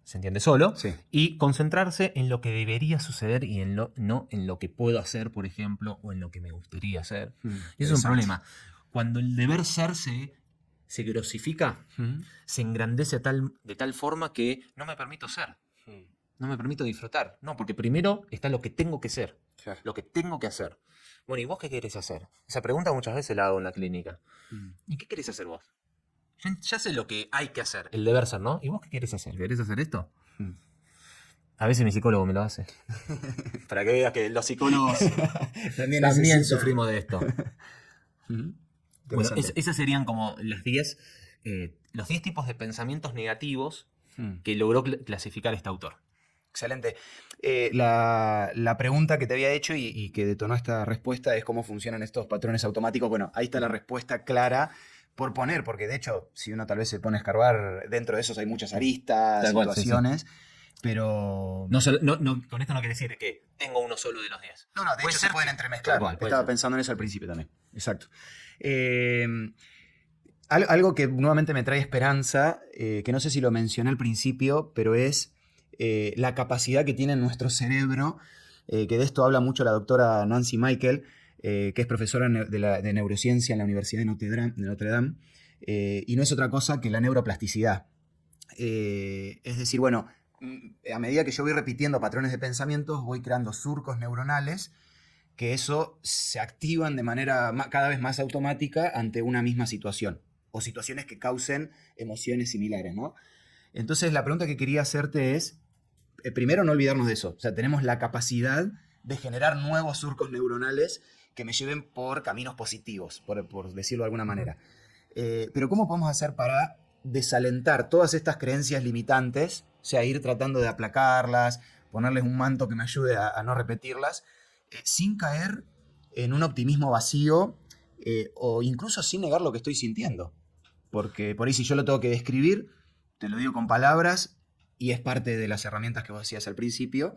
Speaker 2: se entiende solo,
Speaker 1: Sí.
Speaker 2: y concentrarse en lo que debería suceder y no en lo que puedo hacer, por ejemplo, o en lo que me gustaría hacer. Y eso es un
Speaker 1: Interesante.
Speaker 2: problema. Cuando el deber ser se grosifica,
Speaker 1: Ujú.
Speaker 2: se engrandece de tal forma que no me permito ser, no me permito disfrutar. No, porque primero está lo que tengo que ser,
Speaker 1: Claro.
Speaker 2: lo que tengo que hacer. Bueno, ¿y vos qué querés hacer? Esa pregunta muchas veces la hago en la clínica.
Speaker 1: Mm.
Speaker 2: ¿Y qué querés hacer vos? Ya sé lo que hay que hacer, el deber ser, ¿no? ¿Y vos qué querés hacer? ¿Querés hacer esto?
Speaker 1: Mm.
Speaker 2: A veces mi psicólogo me lo hace. Para que veas que los psicólogos
Speaker 1: También
Speaker 2: también
Speaker 1: necesito-
Speaker 2: sufrimos de esto.
Speaker 1: Ujú.
Speaker 2: Bueno,
Speaker 1: Interesante.
Speaker 2: esas serían como los 10 tipos de pensamientos negativos
Speaker 1: Mm.
Speaker 2: que logró clasificar este autor.
Speaker 1: Excelente. La pregunta que te había hecho y que detonó esta respuesta es cómo funcionan estos patrones automáticicos. Bueno, ahí está la respuesta clara por poner, porque de hecho, si uno tal vez se pone a escarbar, dentro de esos hay muchas aristas,
Speaker 2: Tal cual, sí, sí.
Speaker 1: situaciones, pero...
Speaker 2: Con esto no quiere decir que tengo uno solo de los 10.
Speaker 1: No, de
Speaker 2: Puede
Speaker 1: hecho
Speaker 2: ser
Speaker 1: se pueden
Speaker 2: que-
Speaker 1: entremezclar.
Speaker 2: Tal cual, puede
Speaker 1: Estaba
Speaker 2: ser.
Speaker 1: pensando en eso al principio también. Exacto. Algo que nuevamente me trae esperanza, que no sé si lo mencioné al principio, pero es la capacidad que tiene nuestro cerebro, que de esto habla mucho la doctora Nancy Michael, que es profesora de neurociencia en la Universidad de Notre Dame, y no es otra cosa que la neuroplasticidad. Es decir, bueno, a medida que yo voy repitiendo patrones de pensamientos, voy creando surcos neuronales que eso se activan de manera cada vez más automática ante una misma situación o situaciones que causen emociones similares, ¿no? Entonces la pregunta que quería hacerte es, primero no olvidarnos de eso, o sea, tenemos la capacidad de generar nuevos surcos neuronales que me lleven por caminos positivos, por decirlo de alguna manera. Pero ¿cómo podemos hacer para desalentar todas estas creencias limitantes, o sea, ir tratando de aplacarlas, ponerles un manto que me ayude a no repetirlas, sin caer en un optimismo vacío o incluso sin negar lo que estoy sintiendo? Porque por ahí si yo lo tengo que describir, te lo digo con palabras y es parte de las herramientas que vos decías al principio,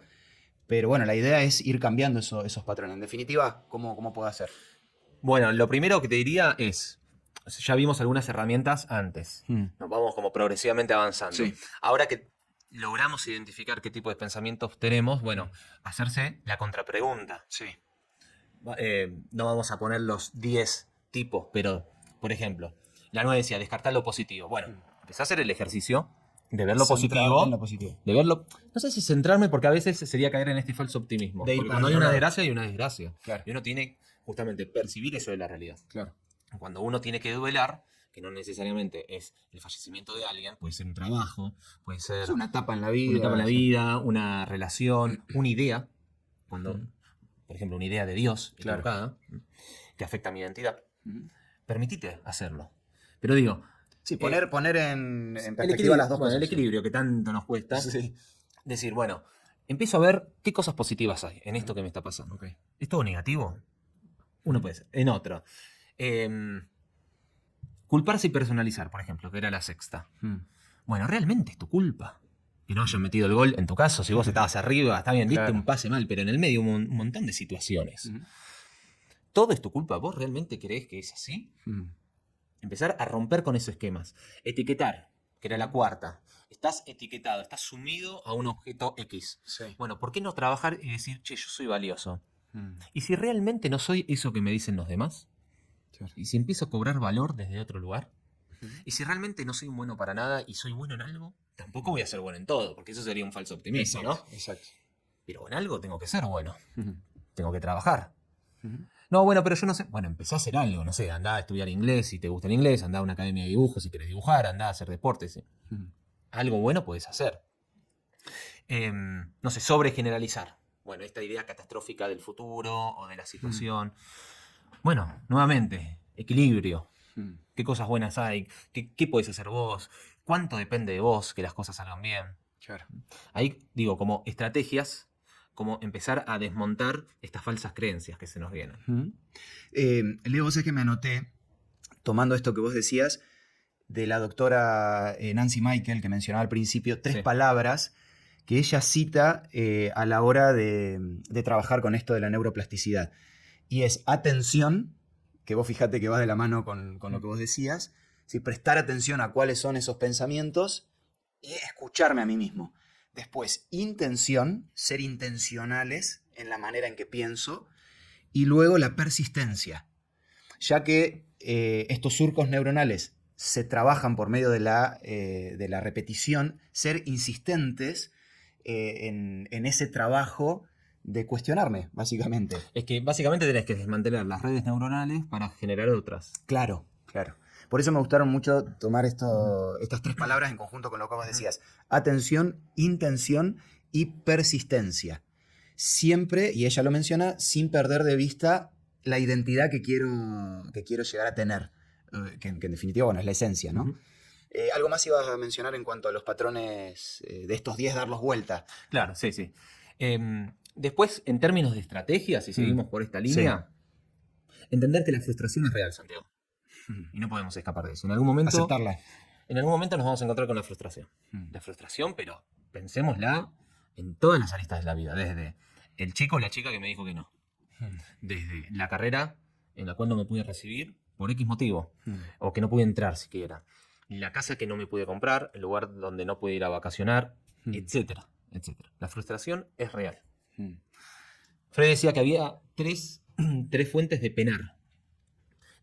Speaker 1: pero bueno, la idea es ir cambiando esos patrones. En definitiva, ¿cómo puedo hacer?
Speaker 2: Bueno, lo primero que te diría es, ya vimos algunas herramientas antes, nos vamos como progresivamente avanzando.
Speaker 1: Sí.
Speaker 2: Ahora que logramos identificar qué tipo de pensamientos tenemos, bueno, hacerse la contrapregunta.
Speaker 1: Sí.
Speaker 2: No vamos a poner los 10 tipos, pero, por ejemplo, la 9 decía, descartar lo positivo. Bueno, empecé a hacer el ejercicio de ver lo positivo.
Speaker 1: En lo positivo.
Speaker 2: De verlo, no sé si centrarme, porque a veces sería caer en este falso optimismo.
Speaker 1: De ir
Speaker 2: Porque
Speaker 1: para
Speaker 2: cuando hay
Speaker 1: otro
Speaker 2: una
Speaker 1: lado.
Speaker 2: desgracia, hay una desgracia.
Speaker 1: Claro.
Speaker 2: Y uno tiene justamente percibir eso de la realidad.
Speaker 1: Claro.
Speaker 2: cuando uno tiene que duelar, que no necesariamente es el fallecimiento de alguien, puede ser un trabajo, puede ser
Speaker 1: Es una etapa en la vida.
Speaker 2: una etapa en la
Speaker 1: sí.
Speaker 2: vida, una relación, una idea, cuando,
Speaker 1: Ujú.
Speaker 2: por ejemplo, una idea de Dios
Speaker 1: Claro.
Speaker 2: equivocada, que afecta a mi identidad,
Speaker 1: Ujú.
Speaker 2: permitite hacerlo. Pero digo,
Speaker 1: Sí, poner en
Speaker 2: el
Speaker 1: perspectiva las dos
Speaker 2: bueno,
Speaker 1: cosas.
Speaker 2: el equilibrio que tanto nos cuesta,
Speaker 1: Sí.
Speaker 2: decir, bueno, empiezo a ver qué cosas positivas hay en esto que me está pasando.
Speaker 1: Ok.
Speaker 2: ¿Es todo negativo? Uno puede ser. En otro. Culparse y personalizar, por ejemplo, que era la sexta. Bueno, realmente es tu culpa que no hayan metido el gol. En tu caso, si vos estabas arriba, está bien, diste
Speaker 1: Claro.
Speaker 2: un pase mal, pero en el medio hubo un montón de situaciones.
Speaker 1: Ujú.
Speaker 2: ¿Todo es tu culpa? ¿Vos realmente creés que es así?
Speaker 1: Ujú.
Speaker 2: Empezar a romper con esos esquemas. Etiquetar, que era la cuarta. Estás etiquetado, estás sumido a un objeto X.
Speaker 1: Sí.
Speaker 2: Bueno, ¿por qué no trabajar y decir, che, yo soy valioso?
Speaker 1: Mm.
Speaker 2: ¿Y si realmente no soy eso que me dicen los demás?
Speaker 1: Claro.
Speaker 2: ¿Y si empiezo a cobrar valor desde otro lugar?
Speaker 1: Ujú.
Speaker 2: ¿Y si realmente no soy un bueno para nada y soy bueno en algo? Tampoco voy a ser bueno en todo, porque eso sería un falso optimismo, ¿no?
Speaker 1: Exacto.
Speaker 2: Pero en algo tengo que ser bueno.
Speaker 1: Ujú.
Speaker 2: Tengo que trabajar.
Speaker 1: Ujú.
Speaker 2: No, bueno, pero yo no sé. Bueno, empezá a hacer algo, no sé, andá a estudiar inglés si te gusta el inglés, andá a una academia de dibujo si querés dibujar, andá a hacer deportes. ¿Sí?
Speaker 1: Ujú.
Speaker 2: Algo bueno puedes hacer. No sé, sobregeneralizar. Bueno, esta idea catastrófica del futuro o de la situación. Bueno, nuevamente, equilibrio.
Speaker 1: Ujú.
Speaker 2: ¿Qué cosas buenas hay? ¿Qué podés hacer vos? ¿Cuánto depende de vos que las cosas salgan bien?
Speaker 1: Claro.
Speaker 2: Ahí digo, como estrategias, como empezar a desmontar estas falsas creencias que se nos vienen.
Speaker 1: Ujú. Leo, vos es que me anoté, tomando esto que vos decías, de la doctora Nancy Michael, que mencionaba al principio, 3
Speaker 2: Sí.
Speaker 1: palabras que ella cita a la hora de trabajar con esto de la neuroplasticidad. Y es atención, que vos fijate que va de la mano con lo que vos decías, ¿sí? Prestar atención a cuáles son esos pensamientos y escucharme a mí mismo. Después, intención, ser intencionales en la manera en que pienso. Y luego la persistencia, ya que estos surcos neuronales se trabajan por medio de la repetición, ser insistentes en ese trabajo de cuestionarme, básicamente.
Speaker 2: Es que básicamente tenés que desmantelar las redes neuronales para generar otras.
Speaker 1: Claro, claro. Por eso me gustaron mucho tomar estas 3 palabras en conjunto con lo que vos decías. Atención, intención y persistencia. Siempre, y ella lo menciona, sin perder de vista la identidad que quiero llegar a tener. Que en definitiva, bueno, es la esencia, ¿no?
Speaker 2: Ujú.
Speaker 1: ¿Algo más ibas a mencionar en cuanto a los patrones de estos 10 darlos vuelta?
Speaker 2: Claro, sí, sí. Después, en términos de estrategias, si seguimos por esta línea, entender que la frustración es real, Santiago. Y no podemos escapar de eso. En algún momento nos vamos a encontrar con la frustración. La frustración, pero pensémosla en todas las aristas de la vida. Desde el chico o la chica que me dijo que no. Desde la carrera en la cual no me pude recibir por X motivo. O que no pude entrar siquiera. La casa que no me pude comprar, el lugar donde no pude ir a vacacionar, etcétera, etcétera. La frustración es real. Freud decía que había tres fuentes de penar.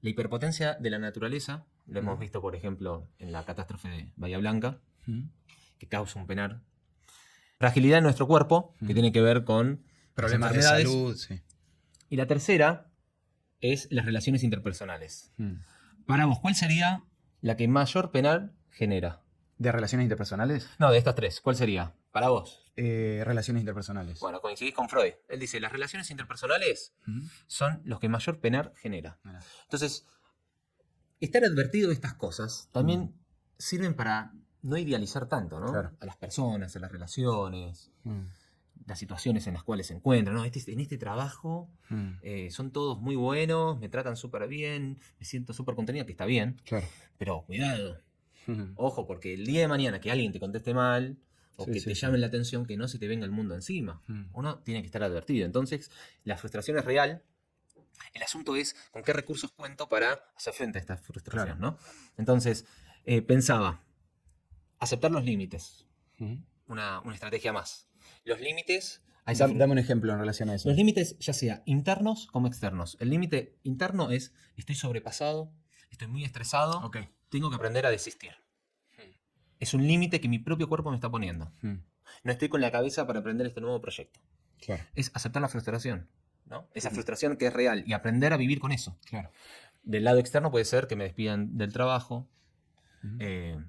Speaker 2: La hiperpotencia de la naturaleza, lo hemos visto, por ejemplo, en la catástrofe de Bahía Blanca, que causa un penar. Fragilidad en nuestro cuerpo, que tiene que ver con
Speaker 1: Problemas de
Speaker 2: enfermedades.
Speaker 1: salud, sí.
Speaker 2: Y la tercera es las relaciones interpersonales. Para vos, ¿cuál sería la que mayor penar genera?
Speaker 1: ¿De relaciones interpersonales?
Speaker 2: No, de estas tres, ¿cuál sería? Para vos.
Speaker 1: Relaciones interpersonales.
Speaker 2: Bueno, coincidís con Freud. Él dice, las relaciones interpersonales son los que mayor penar genera.
Speaker 1: Mira.
Speaker 2: Entonces, estar advertido de estas cosas también sirven para no idealizar tanto, ¿no?
Speaker 1: Claro.
Speaker 2: A las personas, a las relaciones, las situaciones en las cuales se encuentran, ¿no? En este trabajo son todos muy buenos, me tratan súper bien, me siento súper contenido, que está bien,
Speaker 1: Claro.
Speaker 2: pero cuidado, ojo, porque el día de mañana que alguien te conteste mal o
Speaker 1: Sí,
Speaker 2: que
Speaker 1: sí,
Speaker 2: te
Speaker 1: sí.
Speaker 2: llamen la atención, que no se te venga el mundo encima. Uno tiene que estar advertido. Entonces, la frustración es real. El asunto es con qué recursos cuento para hacer frente a esta frustración,
Speaker 1: Claro.
Speaker 2: ¿no? Entonces, pensaba, aceptar los límites, una estrategia más. Los límites...
Speaker 1: Dame un ejemplo en relación a eso.
Speaker 2: Los límites, ya sea internos como externos. El límite interno es, estoy sobrepasado, estoy muy estresado,
Speaker 1: Ok.
Speaker 2: tengo que aprender a desistir. Es un límite que mi propio cuerpo me está poniendo. No estoy con la cabeza para aprender este nuevo proyecto.
Speaker 1: Claro.
Speaker 2: Es aceptar la frustración, ¿no? Esa frustración que es real y aprender a vivir con eso.
Speaker 1: Claro.
Speaker 2: Del lado externo puede ser que me despidan del trabajo,
Speaker 1: Ujú.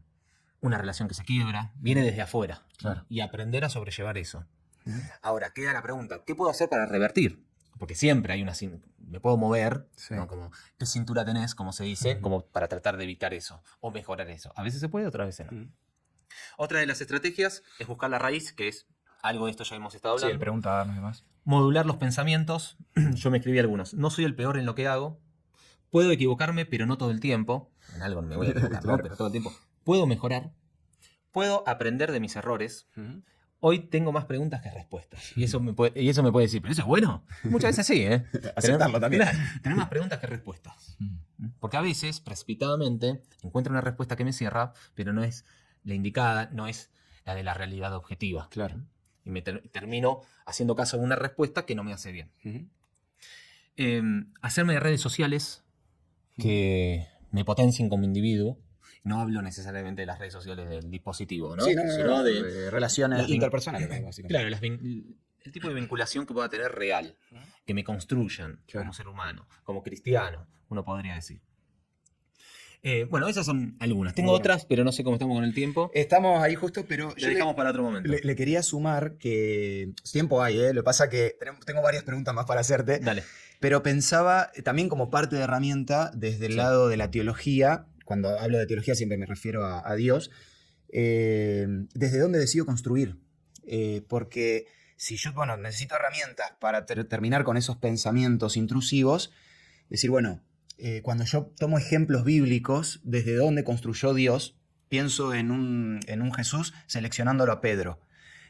Speaker 2: una relación que se quiebra, viene desde afuera.
Speaker 1: Claro.
Speaker 2: Y aprender a sobrellevar eso.
Speaker 1: Ujú.
Speaker 2: Ahora, queda la pregunta, ¿qué puedo hacer para revertir? Porque siempre hay me puedo mover,
Speaker 1: Sí.
Speaker 2: ¿no? Como, ¿qué cintura tenés, como se dice,
Speaker 1: Ujú.
Speaker 2: como para tratar de evitar eso o mejorar eso? A veces se puede, otras veces no.
Speaker 1: Ujú.
Speaker 2: Otra de las estrategias es buscar la raíz, que es algo de esto ya hemos estado
Speaker 1: Sí,
Speaker 2: hablando.
Speaker 1: él pregunta y demás.
Speaker 2: Modular los pensamientos. Yo me escribí algunos. No soy el peor en lo que hago. Puedo equivocarme, pero no todo el tiempo. En algo me voy a equivocar,
Speaker 1: Claro.
Speaker 2: ¿no? Pero todo el tiempo. Puedo mejorar. Puedo aprender de mis errores.
Speaker 1: Ujú.
Speaker 2: Hoy tengo más preguntas que respuestas. Y eso me puede decir, ¿pero eso es bueno? Muchas veces sí, ¿eh?
Speaker 1: Aceptarlo también.
Speaker 2: Claro, tener más preguntas que respuestas. Porque a veces, precipitadamente, encuentro una respuesta que me cierra, pero no es la indicada, no es la de la realidad objetiva.
Speaker 1: Claro.
Speaker 2: Y me termino haciendo caso a una respuesta que no me hace bien.
Speaker 1: Ujú.
Speaker 2: Hacerme de redes sociales que me potencien como individuo. No hablo necesariamente de las redes sociales del dispositivo, ¿no?
Speaker 1: Sí,
Speaker 2: Sino de
Speaker 1: relaciones
Speaker 2: las vin-
Speaker 1: interpersonales, básicamente.
Speaker 2: Claro, el tipo de vinculación que pueda tener real, que me construyan
Speaker 1: Claro.
Speaker 2: como ser humano, como cristiano, uno podría decir. Bueno, esas son algunas. Tengo
Speaker 1: Bueno.
Speaker 2: otras, pero no sé cómo estamos con el tiempo.
Speaker 1: Estamos ahí justo, pero
Speaker 2: Le dejamos para otro momento.
Speaker 1: le quería sumar que tiempo hay, ¿eh? Lo que pasa que tengo varias preguntas más para hacerte,
Speaker 2: Dale.
Speaker 1: pero pensaba también como parte de herramienta desde el
Speaker 2: Sí.
Speaker 1: lado de la teología, cuando hablo de teología siempre me refiero a Dios, desde dónde decido construir. Porque si yo, bueno, necesito herramientas para terminar con esos pensamientos intrusivos, decir, bueno, cuando yo tomo ejemplos bíblicos, desde dónde construyó Dios, pienso en un Jesús seleccionándolo a Pedro.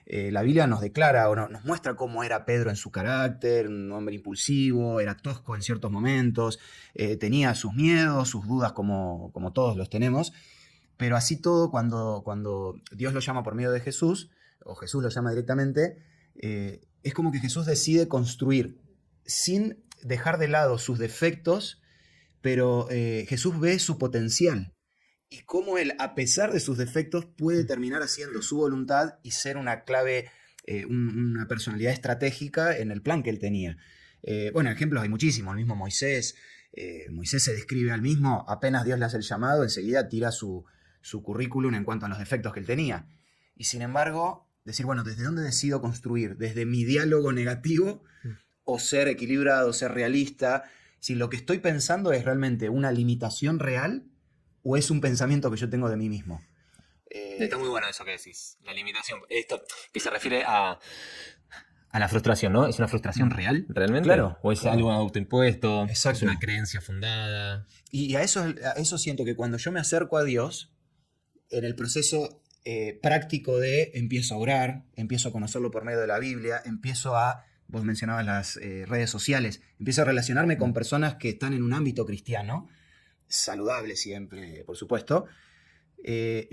Speaker 1: La Biblia nos declara o nos muestra cómo era Pedro en su carácter, un hombre impulsivo, era tosco en ciertos momentos, tenía sus miedos, sus dudas como todos los tenemos, pero así todo cuando Dios lo llama por medio de Jesús, o Jesús lo llama directamente, es como que Jesús decide construir sin dejar de lado sus defectos, pero Jesús ve su potencial y cómo él, a pesar de sus defectos, puede terminar haciendo su voluntad y ser una clave, una personalidad estratégica en el plan que él tenía. Bueno, ejemplos hay muchísimos, el mismo Moisés. Moisés se describe al mismo, apenas Dios le hace el llamado, enseguida tira su currículum en cuanto a los defectos que él tenía. Y sin embargo, decir, bueno, ¿desde dónde decido construir? ¿Desde mi diálogo negativo o ser equilibrado, ser realista? Si lo que estoy pensando es realmente una limitación real o es un pensamiento que yo tengo de mí mismo.
Speaker 2: Está muy bueno eso que decís, la limitación. Esto que se refiere a la frustración, ¿no? ¿Es una frustración real, realmente?
Speaker 1: Claro,
Speaker 2: ¿O es
Speaker 1: claro.
Speaker 2: algo autoimpuesto?
Speaker 1: Exacto.
Speaker 2: ¿Es una creencia fundada?
Speaker 1: Y a eso siento que cuando yo me acerco a Dios, en el proceso práctico de empiezo a orar, empiezo a conocerlo por medio de la Biblia, empiezo a, vos mencionabas las redes sociales, empiezo a relacionarme con personas que están en un ámbito cristiano, saludable siempre, por supuesto. Es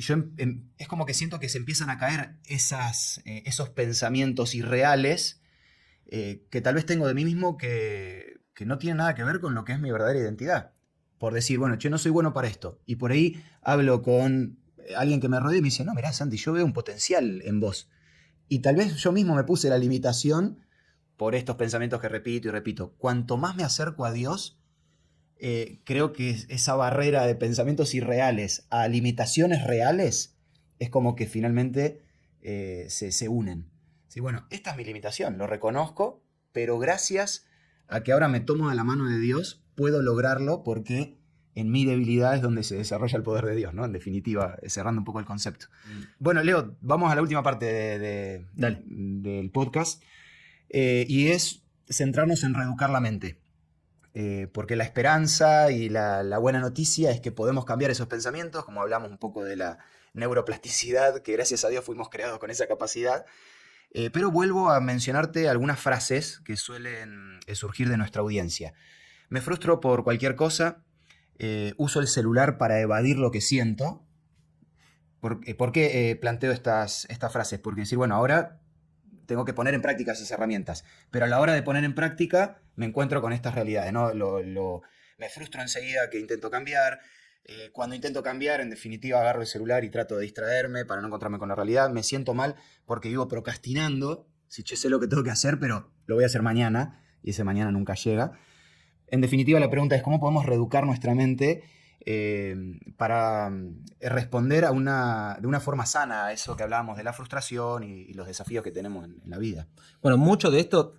Speaker 1: como que siento que se empiezan a caer esos pensamientos irreales que tal vez tengo de mí mismo que no tienen nada que ver con lo que es mi verdadera identidad. Por decir, bueno, yo no soy bueno para esto. Y por ahí hablo con alguien que me rodea y me dice, no, mirá, Santi, yo veo un potencial en vos. Y tal vez yo mismo me puse la limitación por estos pensamientos que repito y repito. Cuanto más me acerco a Dios, creo que esa barrera de pensamientos irreales a limitaciones reales es como que finalmente se unen. Sí, bueno, esta es mi limitación, lo reconozco, pero gracias a que ahora me tomo de la mano de Dios, puedo lograrlo porque en mi debilidad es donde se desarrolla el poder de Dios, ¿no? En definitiva, cerrando un poco el concepto. Bueno, Leo, vamos a la última parte
Speaker 2: Dale.
Speaker 1: del podcast, y es centrarnos en reeducar la mente. Porque la esperanza y la buena noticia es que podemos cambiar esos pensamientos, como hablamos un poco de la neuroplasticidad, que gracias a Dios fuimos creados con esa capacidad. Pero vuelvo a mencionarte algunas frases que suelen surgir de nuestra audiencia. Me frustro por cualquier cosa, uso el celular para evadir lo que siento. ¿Por qué planteo estas frases? Porque decir, bueno, ahora tengo que poner en práctica esas herramientas, pero a la hora de poner en práctica me encuentro con estas realidades, ¿no? Me frustro enseguida que intento cambiar. Cuando intento cambiar, en definitiva, agarro el celular y trato de distraerme para no encontrarme con la realidad. Me siento mal porque vivo procrastinando. Si yo sé lo que tengo que hacer, pero lo voy a hacer mañana, y ese mañana nunca llega. En definitiva, la pregunta es cómo podemos reeducar nuestra mente para responder de una forma sana a eso que hablábamos de la frustración y los desafíos que tenemos en la vida.
Speaker 2: Bueno, mucho de esto,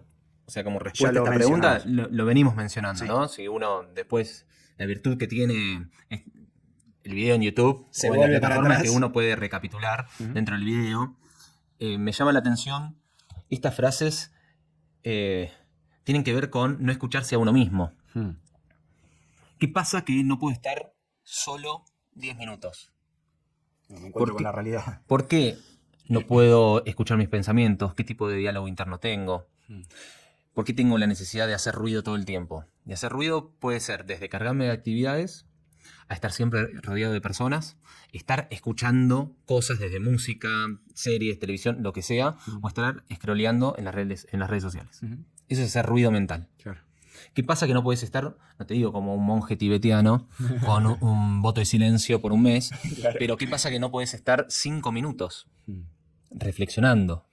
Speaker 2: o sea, como respuesta a
Speaker 1: lo
Speaker 2: esta pregunta,
Speaker 1: mencionamos.
Speaker 2: lo venimos mencionando,
Speaker 1: Sí.
Speaker 2: ¿no? Si uno después, la virtud que tiene el video en YouTube
Speaker 1: Se
Speaker 2: o en la
Speaker 1: vuelve para
Speaker 2: plataforma es
Speaker 1: atrás.
Speaker 2: que uno puede recapitular dentro del video. Me llama la atención, estas frases tienen que ver con no escucharse a uno mismo. ¿Qué pasa que no puedo estar solo 10 minutos?
Speaker 1: Me
Speaker 2: ¿Por
Speaker 1: encuentro
Speaker 2: qué?
Speaker 1: con la realidad.
Speaker 2: ¿Por qué no puedo escuchar mis pensamientos? ¿Qué tipo de diálogo interno tengo? ¿Por qué tengo la necesidad de hacer ruido todo el tiempo? Y hacer ruido puede ser desde cargarme de actividades a estar siempre rodeado de personas, estar escuchando cosas desde música, series, televisión, lo que sea, o estar scrolleando en las redes sociales. Eso es hacer ruido mental.
Speaker 1: Claro.
Speaker 2: ¿Qué pasa que no puedes estar, no te digo como un monje tibetiano, con un voto de silencio por un mes,
Speaker 1: Claro.
Speaker 2: pero qué pasa que no puedes estar 5 minutos reflexionando,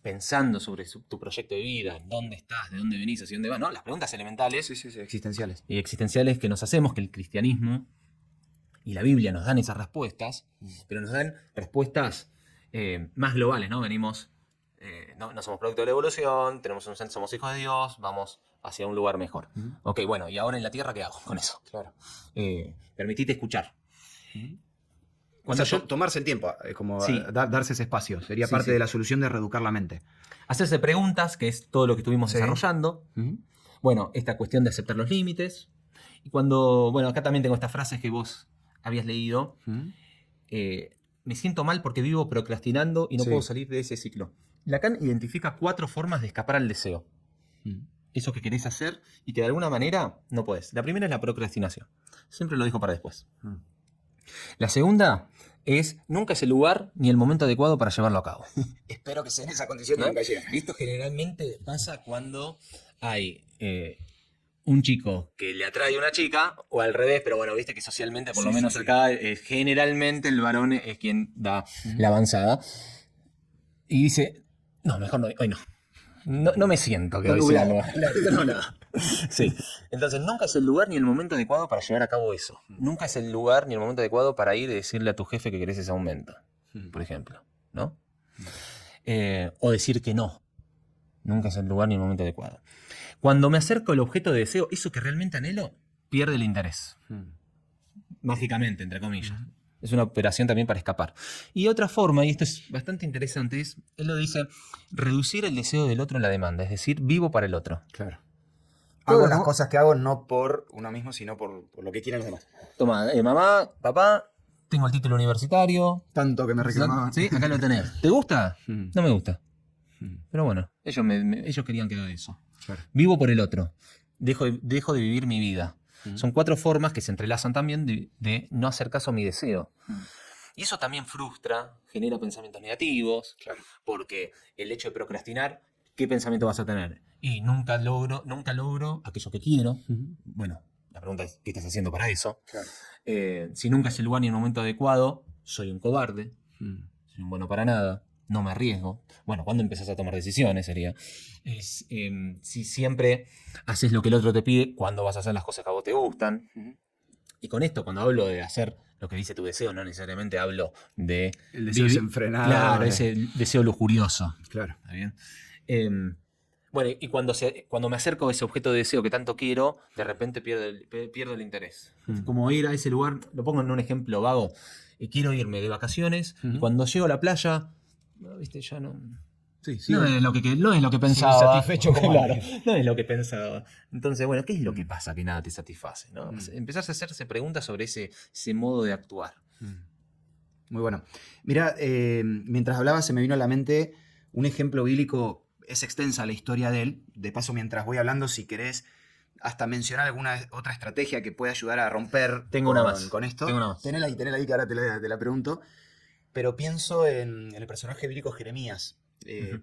Speaker 2: pensando sobre tu proyecto de vida, dónde estás, de dónde venís, hacia dónde vas, ¿no? Las preguntas elementales
Speaker 1: Sí, existenciales.
Speaker 2: y existenciales que nos hacemos, que el cristianismo y la Biblia nos dan esas respuestas, pero nos dan respuestas más globales, ¿no? Venimos, no somos producto de la evolución, tenemos un senso, somos hijos de Dios, vamos hacia un lugar mejor. Ok, bueno, ¿y ahora en la tierra qué hago con eso?
Speaker 1: Claro.
Speaker 2: Permitite escuchar.
Speaker 1: O sea, tomarse el tiempo, como
Speaker 2: Sí.
Speaker 1: darse ese espacio. Sería
Speaker 2: Sí,
Speaker 1: parte
Speaker 2: sí.
Speaker 1: de la solución de reeducar la mente.
Speaker 2: Hacerse preguntas, que es todo lo que estuvimos
Speaker 1: Sí.
Speaker 2: desarrollando. Bueno, esta cuestión de aceptar los límites. Y cuando, bueno, acá también tengo estas frases que vos habías leído. Me siento mal porque vivo procrastinando y no
Speaker 1: Sí.
Speaker 2: puedo salir de ese ciclo. Lacan identifica 4 formas de escapar al deseo. Eso que querés hacer y que de alguna manera no podés. La primera es la procrastinación. Siempre lo dejo para después. La segunda es nunca es el lugar ni el momento adecuado para llevarlo a cabo.
Speaker 1: Espero que sea en esa condición
Speaker 2: ¿No?
Speaker 1: y nunca llegue.
Speaker 2: Esto generalmente pasa cuando hay un chico que le atrae a una chica, o al revés, pero bueno, viste que socialmente, por lo menos acá, generalmente el varón es quien da la avanzada. Y dice, no, mejor no, hoy no. No me siento que
Speaker 1: Está
Speaker 2: hoy sea
Speaker 1: nublado.
Speaker 2: no. Sí. Entonces, nunca es el lugar ni el momento adecuado para llevar a cabo eso. Nunca es el lugar ni el momento adecuado para ir y decirle a tu jefe que querés ese aumento, por ejemplo, ¿no? O decir que no. Nunca es el lugar ni el momento adecuado. Cuando me acerco al objeto de deseo, eso que realmente anhelo, pierde el interés. Mágicamente, entre comillas. Es una operación también para escapar. Y otra forma, y esto es bastante interesante, es, él lo dice, reducir el deseo del otro en la demanda. Es decir, vivo para el otro.
Speaker 1: Claro.
Speaker 2: Todo,
Speaker 1: Hago las
Speaker 2: ¿no?
Speaker 1: cosas que hago no por uno mismo, sino por lo que quieren los demás.
Speaker 2: Toma, mamá, papá, tengo el título universitario.
Speaker 1: Tanto que me reclamaban.
Speaker 2: Sí, acá lo tenés. ¿Te gusta?
Speaker 1: Mm.
Speaker 2: No me gusta.
Speaker 1: Mm.
Speaker 2: Pero bueno, ellos, ellos querían que haga eso.
Speaker 1: Claro.
Speaker 2: Vivo por el otro. Dejo de vivir mi vida. Son 4 formas que se entrelazan también de no hacer caso a mi deseo. Y eso también frustra, genera pensamientos negativos,
Speaker 1: Claro.
Speaker 2: porque el hecho de procrastinar, ¿qué pensamiento vas a tener? Y nunca logro aquello que quiero. Bueno, la pregunta es, ¿qué estás haciendo para eso?
Speaker 1: Claro.
Speaker 2: Si nunca es el lugar ni el momento adecuado, soy un cobarde, soy un bueno para nada, no me arriesgo. Bueno, ¿cuándo empezás a tomar decisiones? Sería. Si siempre haces lo que el otro te pide, ¿cuándo vas a hacer las cosas que a vos te gustan? Y con esto, cuando hablo de hacer lo que dice tu deseo, no necesariamente hablo de...
Speaker 1: El deseo desenfrenado.
Speaker 2: Claro, ese deseo lujurioso.
Speaker 1: Claro.
Speaker 2: ¿Está bien? Bueno, y cuando me acerco a ese objeto de deseo que tanto quiero, de repente pierdo el interés. Como ir a ese lugar, lo pongo en un ejemplo vago, quiero irme de vacaciones, y cuando llego a la playa, ¿viste? Ya no...
Speaker 1: Sí,
Speaker 2: No es lo que pensaba.
Speaker 1: Insatisfecho como
Speaker 2: claro,
Speaker 1: antes.
Speaker 2: no es lo que pensaba. Entonces, bueno, ¿qué es lo que pasa que nada te satisface? ¿No? Empezar a hacerse preguntas sobre ese modo de actuar.
Speaker 1: Muy bueno. Mira, mientras hablaba se me vino a la mente un ejemplo bíblico. Es extensa la historia de él. De paso, mientras voy hablando, si querés hasta mencionar alguna otra estrategia que pueda ayudar a romper con esto.
Speaker 2: Tengo una más.
Speaker 1: Tenela ahí, que ahora te la pregunto. Pero pienso en el personaje bíblico Jeremías.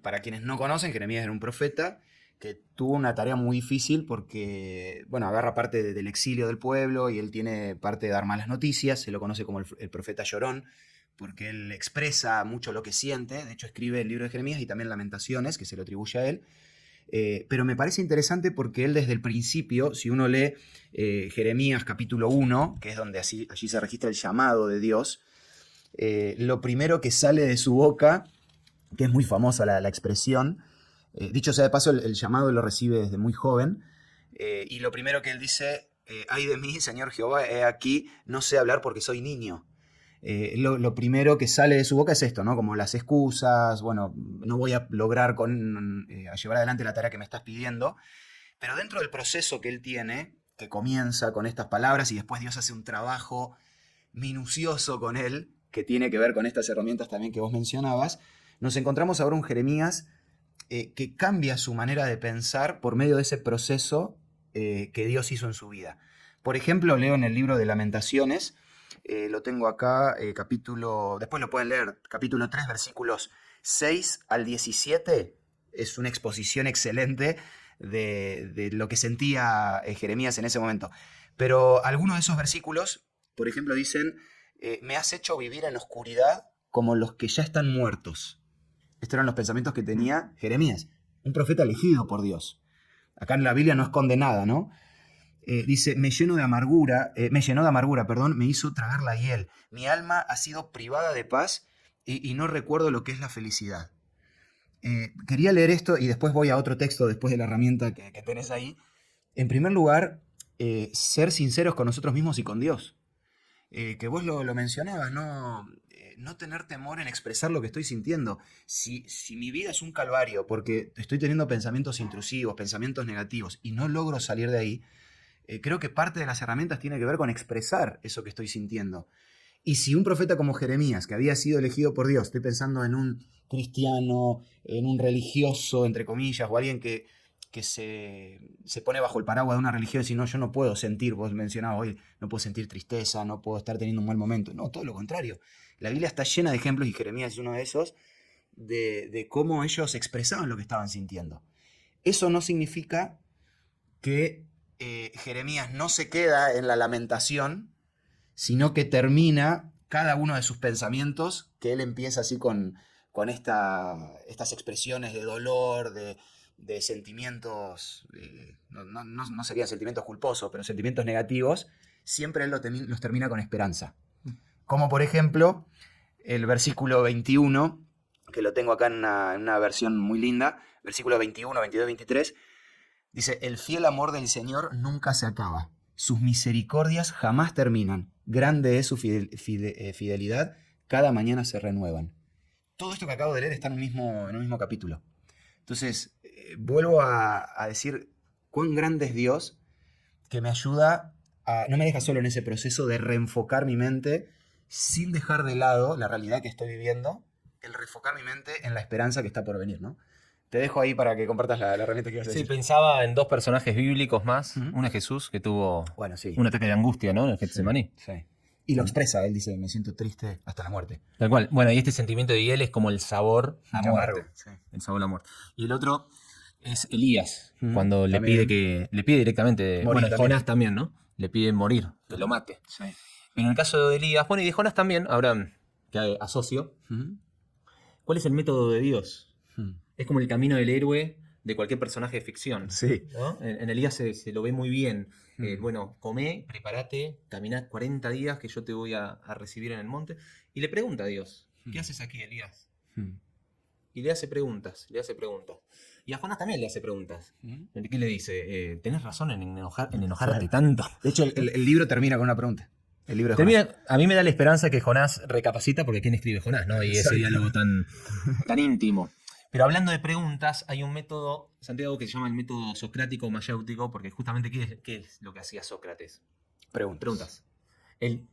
Speaker 1: Para quienes no conocen, Jeremías era un profeta que tuvo una tarea muy difícil porque, bueno, agarra parte del exilio del pueblo y él tiene parte de dar malas noticias. Se lo conoce como el profeta llorón, porque él expresa mucho lo que siente. De hecho, escribe el libro de Jeremías y también Lamentaciones, que se lo atribuye a él. Pero me parece interesante porque él desde el principio, si uno lee Jeremías capítulo 1, que es donde allí se registra el llamado de Dios, lo primero que sale de su boca, que es muy famosa la expresión, dicho sea de paso, el llamado lo recibe desde muy joven, y lo primero que él dice, ay de mí, Señor Jehová, he aquí, no sé hablar porque soy niño. Lo primero que sale de su boca es esto, ¿no? Como las excusas, bueno, no voy a lograr a llevar adelante la tarea que me estás pidiendo, pero dentro del proceso que él tiene, que comienza con estas palabras y después Dios hace un trabajo minucioso con él, que tiene que ver con estas herramientas también que vos mencionabas, nos encontramos ahora un Jeremías que cambia su manera de pensar por medio de ese proceso que Dios hizo en su vida. Por ejemplo, leo en el libro de Lamentaciones, lo tengo acá, después lo pueden leer, capítulo 3, versículos 6 al 17, es una exposición excelente de lo que sentía Jeremías en ese momento. Pero algunos de esos versículos, por ejemplo, dicen, me has hecho vivir en oscuridad como los que ya están muertos. Estos eran los pensamientos que tenía Jeremías, un profeta elegido por Dios. Acá en la Biblia no esconde nada, ¿no? Dice, me llenó de amargura, me hizo tragar la hiel. Mi alma ha sido privada de paz y no recuerdo lo que es la felicidad. Quería leer esto y después voy a otro texto después de la herramienta que tenés ahí. En primer lugar, ser sinceros con nosotros mismos y con Dios. Que vos lo mencionabas, no tener temor en expresar lo que estoy sintiendo. Si mi vida es un calvario porque estoy teniendo pensamientos intrusivos, pensamientos negativos y no logro salir de ahí, creo que parte de las herramientas tiene que ver con expresar eso que estoy sintiendo. Y si un profeta como Jeremías, que había sido elegido por Dios, estoy pensando en un cristiano, en un religioso, entre comillas, o alguien que se pone bajo el paraguas de una religión y dice, no, yo no puedo sentir, vos mencionabas hoy, no puedo sentir tristeza, no puedo estar teniendo un mal momento. No, todo lo contrario. La Biblia está llena de ejemplos, y Jeremías es uno de esos, de cómo ellos expresaban lo que estaban sintiendo. Eso no significa que Jeremías no se queda en la lamentación, sino que termina cada uno de sus pensamientos, que él empieza así con estas expresiones de dolor, de sentimientos, no serían sentimientos culposos, pero sentimientos negativos, siempre él los termina con esperanza. Como por ejemplo el versículo 21, que lo tengo acá en una versión muy linda, versículos 21, 22, 23, dice, el fiel amor del Señor nunca se acaba, sus misericordias jamás terminan, grande es su fidelidad, cada mañana se renuevan. Todo esto que acabo de leer está en un mismo capítulo. Entonces, vuelvo a decir cuán grande es Dios, que me ayuda no me deja solo en ese proceso de reenfocar mi mente sin dejar de lado la realidad que estoy viviendo, el reenfocar mi mente en la esperanza que está por venir, ¿no? Te dejo ahí para que compartas la herramienta que ibas a decir.
Speaker 2: Sí, pensaba en dos personajes bíblicos más.
Speaker 1: Ujú.
Speaker 2: Uno es Jesús, que tuvo
Speaker 1: Sí.
Speaker 2: un ataque de angustia, ¿no? En el Getsemaní.
Speaker 1: Sí. Y lo expresa, él dice, me siento triste hasta la muerte.
Speaker 2: Tal cual. Bueno, y este sentimiento de hiel es como el sabor a
Speaker 1: Amargo,
Speaker 2: muerte.
Speaker 1: sí.
Speaker 2: El sabor a la muerte. Y el otro es Elías,
Speaker 1: Ujú.
Speaker 2: cuando le
Speaker 1: También.
Speaker 2: pide directamente,
Speaker 1: Morir también.
Speaker 2: Jonás también, ¿no? Le pide morir, que lo mate.
Speaker 1: Sí.
Speaker 2: Pero en el caso de Elías, y de Jonás también, ahora que asocio,
Speaker 1: Ujú.
Speaker 2: ¿cuál es el método de Dios?
Speaker 1: Ujú.
Speaker 2: Es como el camino del héroe de cualquier personaje de ficción.
Speaker 1: Sí.
Speaker 2: ¿No? En Elías se lo ve muy bien.
Speaker 1: Mm.
Speaker 2: Comé, prepárate, caminá 40 días que yo te voy a recibir en el monte. Y le pregunta a Dios, ¿qué haces aquí, Elías? Y le hace preguntas. Y a Jonás también le hace preguntas. ¿Qué le dice? ¿Tenés razón en enojarte tanto?
Speaker 1: De hecho, el libro termina con una pregunta. El libro de Jonás.
Speaker 2: A mí me da la esperanza que Jonás recapacita, porque ¿quién escribe Jonás? ¿No? Y ese diálogo tan íntimo. Pero hablando de preguntas, hay un método, Santiago, que se llama el método socrático mayéutico, porque justamente ¿qué es lo que hacía Sócrates? Preguntas. Él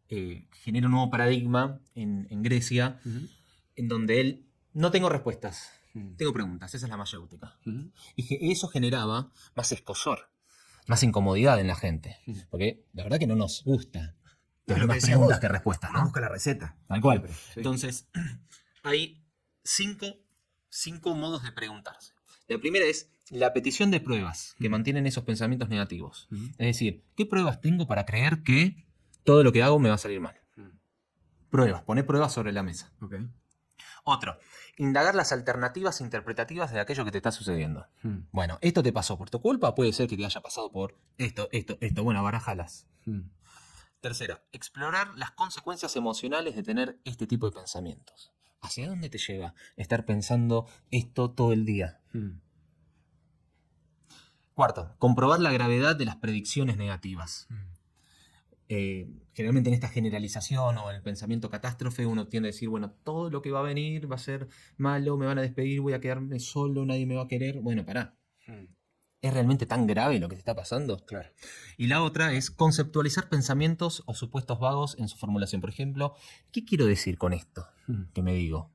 Speaker 2: genera un nuevo paradigma en Grecia, en donde él, no tengo respuestas, tengo preguntas, esa es la mayéutica. Y que eso generaba más escozor, más incomodidad en la gente, porque la verdad que no nos gusta tener más preguntas que respuestas, ¿no?
Speaker 1: Busca la receta.
Speaker 2: Tal cual.
Speaker 1: Siempre, sí.
Speaker 2: Entonces, hay cinco modos de preguntarse. La primera es la petición de pruebas que mantienen esos pensamientos negativos. Es decir, ¿qué pruebas tengo para creer que todo lo que hago me va a salir mal? Pruebas, poné pruebas sobre la mesa.
Speaker 1: Okay.
Speaker 2: Otro, indagar las alternativas interpretativas de aquello que te está sucediendo.
Speaker 1: Mm.
Speaker 2: Bueno, esto te pasó por tu culpa, puede ser que te haya pasado por esto. Bueno, barájalas.
Speaker 1: Mm.
Speaker 2: Tercero, explorar las consecuencias emocionales de tener este tipo de pensamientos. ¿Hacia dónde te lleva estar pensando esto todo el día?
Speaker 1: Mm.
Speaker 2: Cuarto, comprobar la gravedad de las predicciones negativas. Generalmente en esta generalización o en el pensamiento catástrofe uno tiende a decir, bueno, todo lo que va a venir va a ser malo, me van a despedir, voy a quedarme solo, nadie me va a querer. Bueno, pará.
Speaker 1: Mm.
Speaker 2: ¿Es realmente tan grave lo que te está pasando?
Speaker 1: Claro.
Speaker 2: Y la otra es conceptualizar pensamientos o supuestos vagos en su formulación. Por ejemplo, ¿qué quiero decir con esto
Speaker 1: Mm.
Speaker 2: que me digo?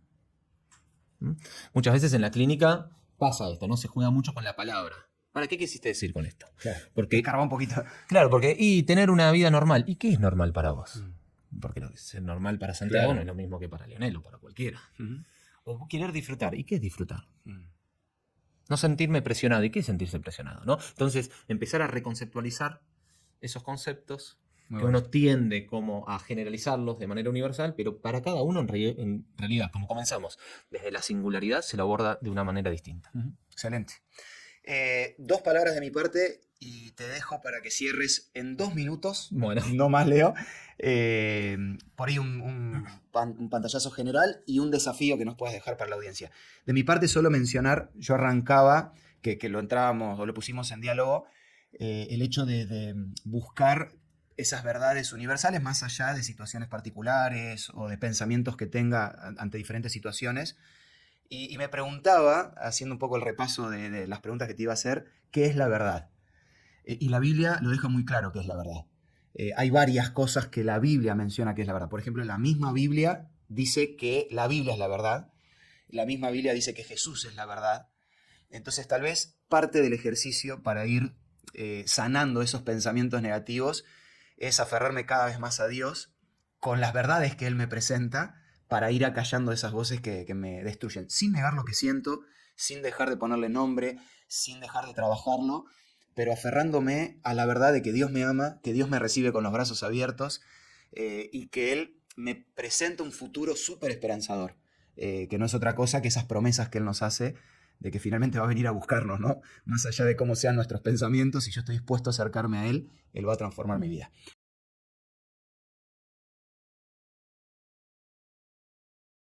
Speaker 2: ¿Mm? Muchas veces en la clínica pasa esto, ¿no? Se juega mucho con la palabra. ¿Para qué quisiste decir con esto?
Speaker 1: Claro.
Speaker 2: Porque,
Speaker 1: Escarba un poquito.
Speaker 2: claro, y tener una vida normal. ¿Y qué es normal para vos?
Speaker 1: Mm.
Speaker 2: Porque lo que es normal para Santiago
Speaker 1: Claro.
Speaker 2: no es lo mismo que para Leonel o para cualquiera.
Speaker 1: Mm.
Speaker 2: O querer disfrutar. ¿Y qué es disfrutar?
Speaker 1: Mm.
Speaker 2: No sentirme presionado. ¿Y qué es sentirse presionado? ¿No? Entonces, empezar a reconceptualizar esos conceptos
Speaker 1: Muy
Speaker 2: que
Speaker 1: bueno.
Speaker 2: uno tiende como a generalizarlos de manera universal, pero para cada uno en realidad, como comenzamos, desde la singularidad se lo aborda de una manera distinta.
Speaker 1: Ujú. Excelente. 2 palabras de mi parte y te dejo para que cierres en 2 minutos.
Speaker 2: Bueno.
Speaker 1: No más, Leo. Por ahí un pantallazo general y un desafío que nos puedas dejar para la audiencia. De mi parte, solo mencionar, yo arrancaba, que lo entrábamos o lo pusimos en diálogo, el hecho de buscar esas verdades universales más allá de situaciones particulares o de pensamientos que tenga ante diferentes situaciones. Y me preguntaba, haciendo un poco el repaso de las preguntas que te iba a hacer, ¿qué es la verdad? Y la Biblia lo deja muy claro qué es la verdad. Hay varias cosas que la Biblia menciona que es la verdad. Por ejemplo, la misma Biblia dice que la Biblia es la verdad. La misma Biblia dice que Jesús es la verdad. Entonces, tal vez parte del ejercicio para ir sanando esos pensamientos negativos es aferrarme cada vez más a Dios con las verdades que Él me presenta para ir acallando esas voces que me destruyen, sin negar lo que siento, sin dejar de ponerle nombre, sin dejar de trabajarlo, pero aferrándome a la verdad de que Dios me ama, que Dios me recibe con los brazos abiertos y que Él me presenta un futuro súper esperanzador, que no es otra cosa que esas promesas que Él nos hace de que finalmente va a venir a buscarnos, ¿no? Más allá de cómo sean nuestros pensamientos, si yo estoy dispuesto a acercarme a Él, Él va a transformar mi vida.